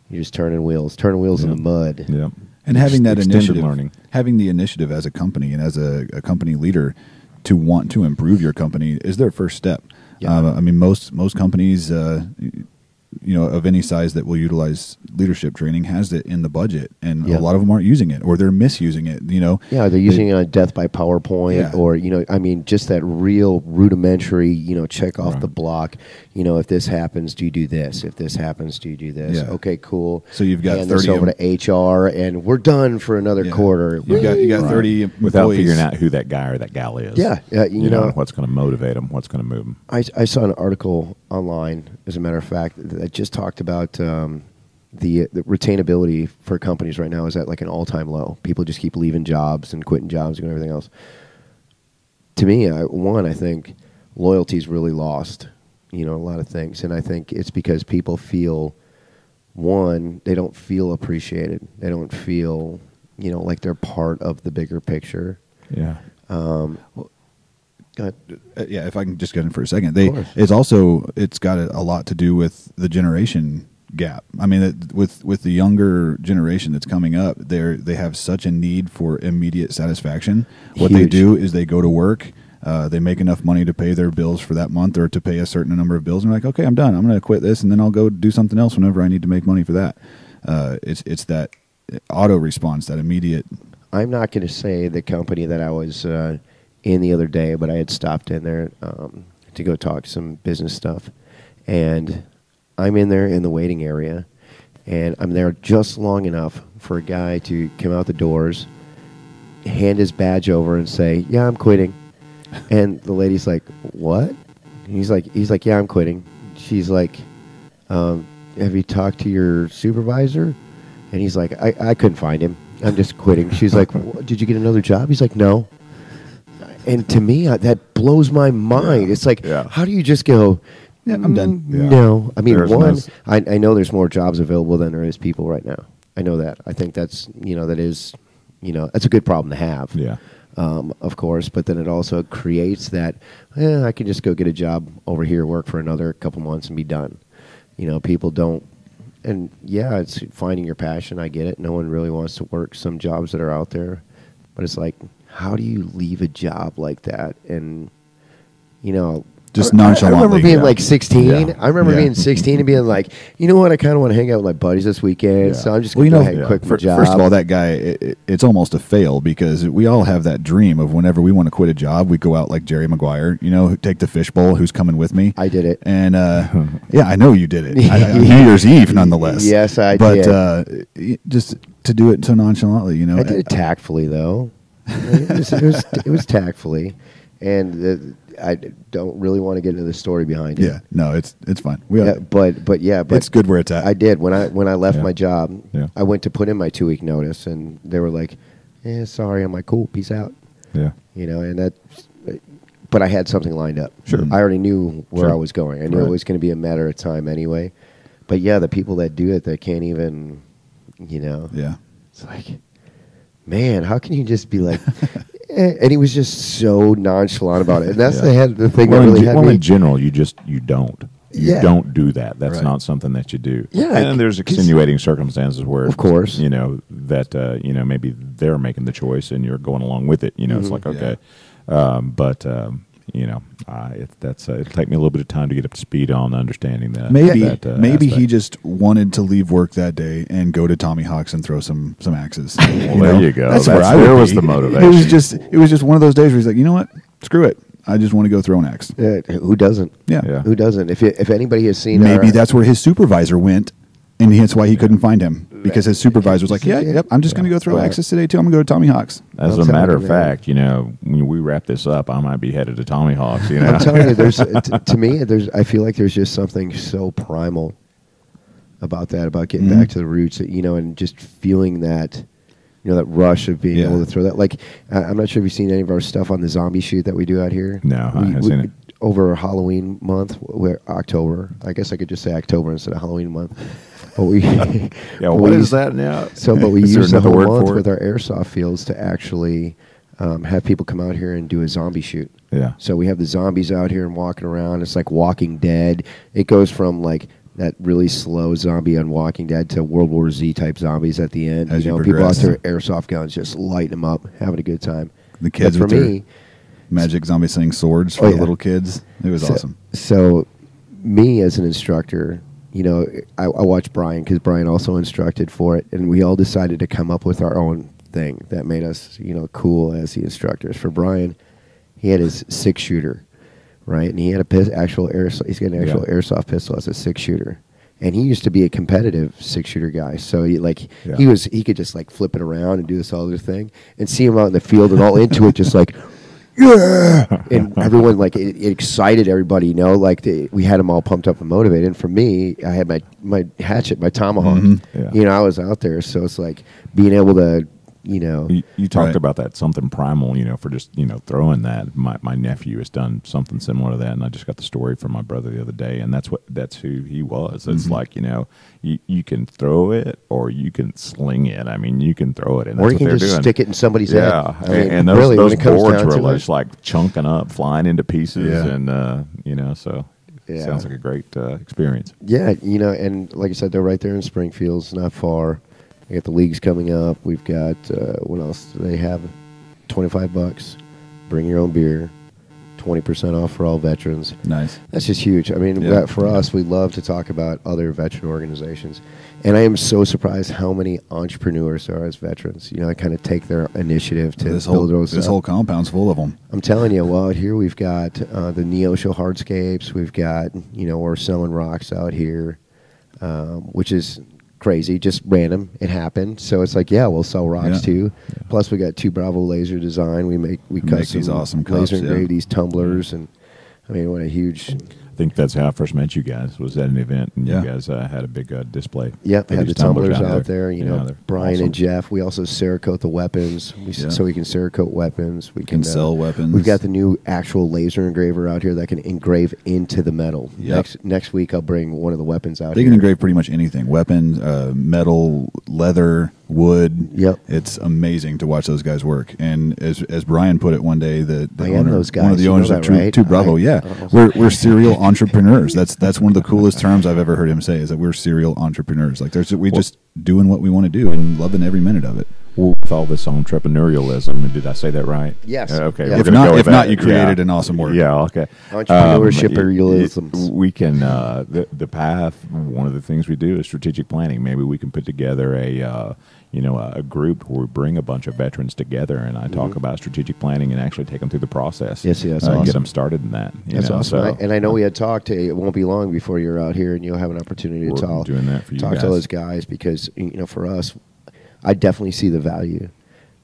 [SPEAKER 1] you're just turning wheels in the mud.
[SPEAKER 3] Yeah.
[SPEAKER 2] And having that initiative, having the initiative as a company and as a company leader to want to improve your company is their first step. Yeah. I mean, most companies, you know, of any size that will utilize leadership training has it in the budget, and a lot of them aren't using it, or they're misusing it, you know. Yeah,
[SPEAKER 1] they're using it on death by PowerPoint, or, you know, I mean, just that real rudimentary, you know, check off the block. You know, if this happens, do you do this? If this happens, do you do this? Yeah. Okay, cool.
[SPEAKER 2] So you've got 30
[SPEAKER 1] this over to HR, and we're done for another quarter.
[SPEAKER 2] You got 30 employees.
[SPEAKER 3] Without figuring out who that guy or that gal is.
[SPEAKER 1] Yeah,
[SPEAKER 3] you know what's going to motivate them, what's going to move them.
[SPEAKER 1] I saw an article online, as a matter of fact, that just talked about the retainability for companies right now is at like an all-time low. People just keep leaving jobs and quitting jobs and everything else. To me, I think loyalty is really lost, you know, a lot of things. And I think it's because people feel, they don't feel appreciated. They don't feel, you know, like they're part of the bigger picture. Yeah.
[SPEAKER 2] Go ahead. Yeah, if I can just get in for a second. It's got a lot to do with the generation gap. I mean, with the younger generation that's coming up, they have such a need for immediate satisfaction. What they do is they go to work, they make enough money to pay their bills for that month, or to pay a certain number of bills, and they're like, okay, I'm done. I'm going to quit this, and then I'll go do something else whenever I need to make money for that. It's that auto response, that immediate.
[SPEAKER 1] I'm not going to say the company that I was in the other day, but I had stopped in there to go talk some business stuff, and I'm in there in the waiting area And I'm there just long enough for a guy to come out the doors, hand his badge over, and say, "Yeah, I'm quitting." And the lady's like, "What?" And he's like, "Yeah, I'm quitting." She's like, "Have you talked to your supervisor?" And he's like, I couldn't find him. I'm just quitting." She's like, "Did you get another job?" He's like, "No." And to me, that blows my mind.
[SPEAKER 3] Yeah.
[SPEAKER 1] It's like,
[SPEAKER 3] Yeah.
[SPEAKER 1] how do you just go,
[SPEAKER 2] Yeah, I'm done.
[SPEAKER 1] No. I mean,
[SPEAKER 3] There's
[SPEAKER 1] I know there's more jobs available than there is people right now. I know that. I think that's, that's a good problem to have.
[SPEAKER 3] Yeah.
[SPEAKER 1] Of course, but then it also creates that, I can just go get a job over here, work for another couple months and be done. People don't, and yeah, it's finding your passion. I get it. No one really wants to work some jobs that are out there, but it's like, how do you leave a job like that? And,
[SPEAKER 2] Just
[SPEAKER 1] I
[SPEAKER 2] nonchalantly.
[SPEAKER 1] remember being
[SPEAKER 2] Yeah.
[SPEAKER 1] like 16.
[SPEAKER 3] Yeah.
[SPEAKER 1] I remember
[SPEAKER 2] Yeah.
[SPEAKER 1] being 16 and being like, you know what? I kind of want to hang out with my buddies this weekend,
[SPEAKER 3] Yeah.
[SPEAKER 1] so I'm just
[SPEAKER 2] Well,
[SPEAKER 1] going to
[SPEAKER 2] you
[SPEAKER 1] go
[SPEAKER 2] know,
[SPEAKER 1] ahead and quit my
[SPEAKER 2] for-
[SPEAKER 1] job.
[SPEAKER 2] first of all, that guy, it's almost a fail because we all have that dream of whenever we want to quit a job, we go out like Jerry Maguire, take the fishbowl, who's coming with me.
[SPEAKER 1] I did it.
[SPEAKER 2] And, yeah, I know you did it. On New Year's Eve, nonetheless.
[SPEAKER 1] Yes, I
[SPEAKER 2] did.
[SPEAKER 1] did.
[SPEAKER 2] But just to do it so nonchalantly,
[SPEAKER 1] I did it tactfully, though. It was tactfully, and I don't really want to get into the story behind it.
[SPEAKER 2] Yeah, no, it's fine.
[SPEAKER 1] But
[SPEAKER 2] it's good where it's at.
[SPEAKER 1] I did when I left
[SPEAKER 3] Yeah.
[SPEAKER 1] my job.
[SPEAKER 3] Yeah.
[SPEAKER 1] I went to put in my 2-week notice, and they were like, sorry." I'm like, "Cool, peace out."
[SPEAKER 3] Yeah.
[SPEAKER 1] And that. But I had something lined up.
[SPEAKER 3] Sure.
[SPEAKER 1] I already knew where
[SPEAKER 3] Sure.
[SPEAKER 1] I was going. I knew
[SPEAKER 3] Right.
[SPEAKER 1] it was going to be a matter of time anyway. But yeah, the people that do it, that can't even,
[SPEAKER 2] Yeah.
[SPEAKER 1] it's like, man, how can you just be like, and he was just so nonchalant about it. And that's
[SPEAKER 3] Yeah.
[SPEAKER 1] the thing
[SPEAKER 3] Well,
[SPEAKER 1] that really had me.
[SPEAKER 3] in general, you don't. You
[SPEAKER 1] Yeah.
[SPEAKER 3] don't do that. That's
[SPEAKER 2] Right.
[SPEAKER 3] not something that you do.
[SPEAKER 1] Yeah,
[SPEAKER 3] and there's
[SPEAKER 1] 'cause-
[SPEAKER 3] extenuating circumstances where,
[SPEAKER 1] Of course.
[SPEAKER 3] that maybe they're making the choice and you're going along with it. It's like, okay, it'll take me a little bit of time to get up to speed on understanding that.
[SPEAKER 2] Maybe
[SPEAKER 3] that
[SPEAKER 2] he
[SPEAKER 3] aspect.
[SPEAKER 2] just wanted to leave work that day and go to Tommy Hawk's and throw some axes.
[SPEAKER 3] Well, there you go.
[SPEAKER 2] That's
[SPEAKER 3] That's-
[SPEAKER 2] where I would
[SPEAKER 3] there was
[SPEAKER 2] be.
[SPEAKER 3] the motivation.
[SPEAKER 2] It was just one of those days where he's like, you know what? Screw it. I just want to go throw an axe.
[SPEAKER 1] Who doesn't?
[SPEAKER 2] Yeah.
[SPEAKER 3] Yeah.
[SPEAKER 1] Who doesn't? If anybody has seen,
[SPEAKER 2] Maybe
[SPEAKER 1] our,
[SPEAKER 2] that's where his supervisor went, and that's why he couldn't find him because his supervisor was like, yep, I'm just going to go throw
[SPEAKER 1] Right.
[SPEAKER 2] axes today too. I'm going to go to Tommy Hawk's.
[SPEAKER 3] As
[SPEAKER 1] I'm
[SPEAKER 3] a
[SPEAKER 1] telling
[SPEAKER 3] matter
[SPEAKER 1] you,
[SPEAKER 3] of
[SPEAKER 1] man.
[SPEAKER 3] fact, when we wrap this up, I might be headed to Tommy Hawk's.
[SPEAKER 1] I'm telling you, there's to me, I feel like there's just something so primal about that, about getting back to the roots, and just feeling that, that rush of being
[SPEAKER 2] Yeah.
[SPEAKER 1] able to throw that. Like, I'm not sure if you've seen any of our stuff on the zombie shoot that we do out here.
[SPEAKER 3] No, I haven't seen it.
[SPEAKER 1] Over Halloween month, October. I guess I could just say October instead of Halloween month. But we,
[SPEAKER 3] Yeah, what is that now?
[SPEAKER 1] So, but we
[SPEAKER 3] Is there
[SPEAKER 1] use the
[SPEAKER 3] another
[SPEAKER 1] whole
[SPEAKER 3] word
[SPEAKER 1] month
[SPEAKER 3] for it?
[SPEAKER 1] with our airsoft fields to actually have people come out here and do a zombie shoot.
[SPEAKER 3] Yeah.
[SPEAKER 1] So we have the zombies out here and walking around. It's like Walking Dead. It goes from like that really slow zombie on Walking Dead to World War Z type zombies at the end.
[SPEAKER 2] As you
[SPEAKER 1] People out
[SPEAKER 2] progress.
[SPEAKER 1] there, airsoft guns, just lighting them up, having a good time.
[SPEAKER 2] The kids
[SPEAKER 1] But
[SPEAKER 2] with
[SPEAKER 1] for
[SPEAKER 2] their
[SPEAKER 1] me,
[SPEAKER 2] magic zombie sling swords for
[SPEAKER 1] Oh,
[SPEAKER 2] the
[SPEAKER 1] yeah.
[SPEAKER 2] little kids. It was awesome.
[SPEAKER 1] So, me as an instructor, I watched Brian because Brian also instructed for it, and we all decided to come up with our own thing that made us, cool as the instructors. For Brian, he had his 6-shooter, right, and he had actual airsoft. He's got an actual airsoft pistol as a 6-shooter. And he used to be a competitive 6-shooter guy, so he could just like flip it around and do this other thing, and see him out in the field and all into it, just like, yeah, and everyone like it excited everybody, we had them all pumped up and motivated. And for me, I had my hatchet, my tomahawk.
[SPEAKER 3] Yeah.
[SPEAKER 1] I was out there, so it's like being able to,
[SPEAKER 3] You talked
[SPEAKER 2] Right.
[SPEAKER 3] about that something primal, for just throwing that. My nephew has done something similar to that, and I just got the story from my brother the other day, and that's who he was. It's like you can throw it or you can sling it. I mean, you can throw it, and
[SPEAKER 1] or
[SPEAKER 3] that's
[SPEAKER 1] you
[SPEAKER 3] what
[SPEAKER 1] can
[SPEAKER 3] they're
[SPEAKER 1] just
[SPEAKER 3] doing.
[SPEAKER 1] stick it in somebody's
[SPEAKER 3] Yeah,
[SPEAKER 1] head. I mean,
[SPEAKER 3] and those,
[SPEAKER 1] really,
[SPEAKER 3] those
[SPEAKER 1] when it comes
[SPEAKER 3] boards
[SPEAKER 1] down
[SPEAKER 3] were
[SPEAKER 1] to
[SPEAKER 3] just like chunking up, flying into pieces,
[SPEAKER 2] Yeah.
[SPEAKER 3] and so
[SPEAKER 1] Yeah.
[SPEAKER 3] sounds like a great experience.
[SPEAKER 1] yeah, and like I said, they're right there in Springfield. It's not far. We got the leagues coming up. We've got what else do they have? $25. Bring your own beer. 20% off for all veterans.
[SPEAKER 2] Nice.
[SPEAKER 1] That's just huge. I mean,
[SPEAKER 2] Yeah.
[SPEAKER 1] for us, we love to talk about other veteran organizations. And I am so surprised how many entrepreneurs there are as veterans. I kind of take their initiative to
[SPEAKER 2] This
[SPEAKER 1] build their own
[SPEAKER 2] this
[SPEAKER 1] stuff.
[SPEAKER 2] whole compound's full of them.
[SPEAKER 1] I'm telling you, well, out here we've got the Neosho hardscapes. We've got, we're selling rocks out here, which is crazy, just random. It happened. So it's like, yeah, we'll sell rocks too. Yeah. Plus, we got 2 Bravo laser design. We make
[SPEAKER 2] these awesome cups,
[SPEAKER 1] laser engrave these tumblers, and I mean, what a huge.
[SPEAKER 3] I think that's how I first met you guys. Was at an event, and you guys had a big display.
[SPEAKER 1] Yep, they had the tumblers out there. You know, Brian
[SPEAKER 3] awesome.
[SPEAKER 1] And Jeff. We also Cerakote the weapons, so we can Cerakote weapons. We can
[SPEAKER 2] sell weapons.
[SPEAKER 1] We've got the new actual laser engraver out here that can engrave into the metal.
[SPEAKER 2] Yep.
[SPEAKER 1] Next week, I'll bring one of the weapons out.
[SPEAKER 2] They can engrave pretty much anything: weapons, metal, leather, wood.
[SPEAKER 1] Yep,
[SPEAKER 2] it's amazing to watch those guys work. And as Brian put it one day, the owner,
[SPEAKER 1] those guys.
[SPEAKER 2] one of the owners of Two Bravo, we're serial entrepreneurs. That's one of the coolest terms I've ever heard him say, is that we're serial entrepreneurs. Like just doing what we want to do and loving every minute of it.
[SPEAKER 3] Well, with all this entrepreneurialism, did I say that right?
[SPEAKER 1] Yes.
[SPEAKER 3] Okay.
[SPEAKER 1] Yeah.
[SPEAKER 2] If not, you created an awesome word.
[SPEAKER 3] Yeah. Okay.
[SPEAKER 1] Entrepreneurship.
[SPEAKER 3] We can the path. One of the things we do is strategic planning. Maybe we can put together a group where we bring a bunch of veterans together, and I talk about strategic planning and actually take them through the process.
[SPEAKER 1] Yes, that's awesome.
[SPEAKER 3] Get them started in that.
[SPEAKER 1] That's awesome. And I know we had talked. It won't be long before you're out here, and you'll have an opportunity to talk
[SPEAKER 3] to
[SPEAKER 1] those guys, because for us, I definitely see the value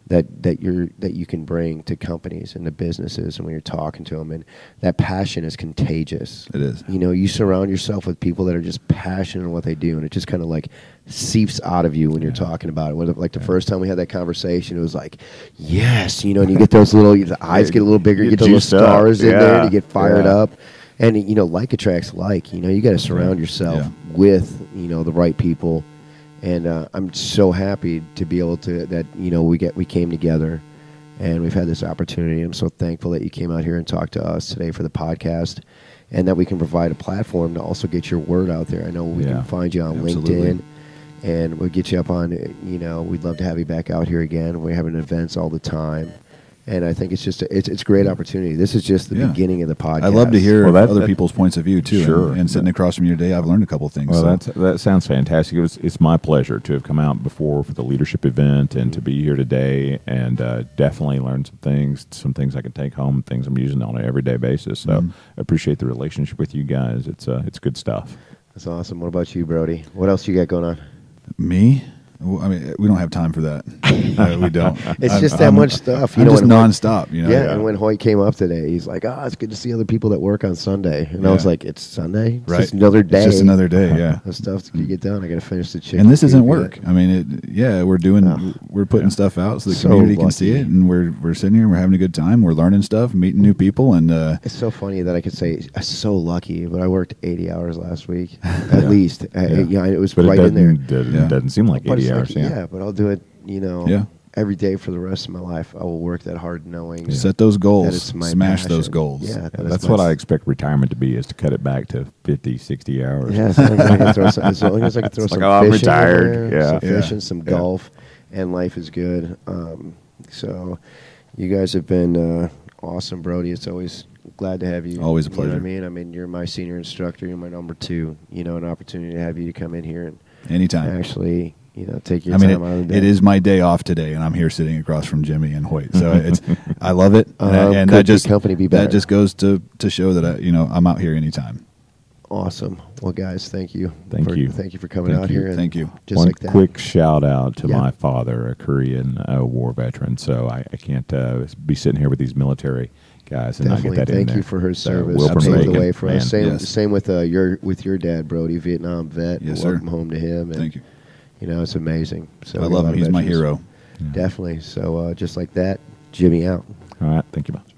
[SPEAKER 1] that you can bring to companies and to businesses, and when you're talking to them, and that passion is contagious.
[SPEAKER 2] It is.
[SPEAKER 1] You surround yourself with people that are just passionate in what they do, and it just kind of like seeps out of you when you're talking about it. Like the first time we had that conversation, it was like, yes, and you get those the eyes get a little bigger, you get those little stars in there, and you get fired up. And like attracts like. You got to surround yourself with the right people. And I'm so happy to be able to we came together, and we've had this opportunity. I'm so thankful that you came out here and talked to us today for the podcast, and that we can provide a platform to also get your word out there. I know we can find you on LinkedIn, and we'll get you up on. We'd love to have you back out here again. We're having events all the time. And I think it's just it's a great opportunity. This is just the beginning of the podcast.
[SPEAKER 2] I love to hear other people's points of view too.
[SPEAKER 3] Sure.
[SPEAKER 2] And sitting across from you today, I've learned a couple of things.
[SPEAKER 3] Well, that sounds fantastic. It's my pleasure to have come out before for the leadership event and to be here today, and definitely learn some things I can take home, things I'm using on an everyday basis. So I appreciate the relationship with you guys. It's good stuff.
[SPEAKER 1] That's awesome. What about you, Brody? What else you got going on?
[SPEAKER 2] Me? I mean, we don't have time for that. We don't.
[SPEAKER 1] It's just that much stuff.
[SPEAKER 2] I'm just nonstop.
[SPEAKER 1] Yeah, and when Hoyt came up today, he's like, it's good to see other people that work on Sunday. And I was like, it's Sunday? It's just another day.
[SPEAKER 2] It's just another day, yeah.
[SPEAKER 1] The stuff to get done. I got to finish the chicken.
[SPEAKER 2] And this isn't work. I mean, we're putting stuff out so the community can see it, and we're sitting here and we're having a good time. We're learning stuff, meeting new people, and
[SPEAKER 1] it's so funny that I could say I'm so lucky, but I worked 80 hours last week, at least. It was right in there.
[SPEAKER 3] It doesn't seem like 80 hours.
[SPEAKER 1] But I'll do it, every day for the rest of my life. I will work that hard, knowing
[SPEAKER 2] set those goals,
[SPEAKER 1] that it's my
[SPEAKER 2] smash
[SPEAKER 1] passion.
[SPEAKER 2] those goals.
[SPEAKER 1] Yeah,
[SPEAKER 3] that's what I expect retirement to be, is to cut it back to 50, 60 hours.
[SPEAKER 1] Yeah, as long as I can throw some fishing,
[SPEAKER 3] I'm retired.
[SPEAKER 1] Some fishing, some golf, and life is good. So you guys have been awesome, Brody. It's always glad to have you.
[SPEAKER 2] Always a pleasure.
[SPEAKER 1] You know what I mean? You're my senior instructor. You're my number 2. An opportunity to have you to come in here and
[SPEAKER 2] anytime
[SPEAKER 1] actually. Take your time out of the day.
[SPEAKER 2] It is my day off today, and I'm here sitting across from Jimmy and Hoyt. So I love it, and that just goes to show that I'm out here anytime.
[SPEAKER 1] Awesome. Well, guys, thank you.
[SPEAKER 2] Thank you
[SPEAKER 1] for coming out here.
[SPEAKER 2] Thank you.
[SPEAKER 1] Just
[SPEAKER 3] One
[SPEAKER 1] like that.
[SPEAKER 3] quick shout out to my father, a Korean war veteran. So I can't be sitting here with these military guys and
[SPEAKER 1] Definitely.
[SPEAKER 3] not get that in there.
[SPEAKER 1] Thank you for her service.
[SPEAKER 3] Wilford
[SPEAKER 1] Paved
[SPEAKER 3] Bacon,
[SPEAKER 1] the way for us.
[SPEAKER 3] man.
[SPEAKER 1] Same with your dad, Brody, Vietnam vet.
[SPEAKER 2] Yes,
[SPEAKER 1] Welcome
[SPEAKER 2] sir.
[SPEAKER 1] home to him. And,
[SPEAKER 2] thank you.
[SPEAKER 1] It's amazing. So
[SPEAKER 2] I love him. He's my hero.
[SPEAKER 1] Definitely. So just like that, Jimmy out.
[SPEAKER 3] All right. Thank you much.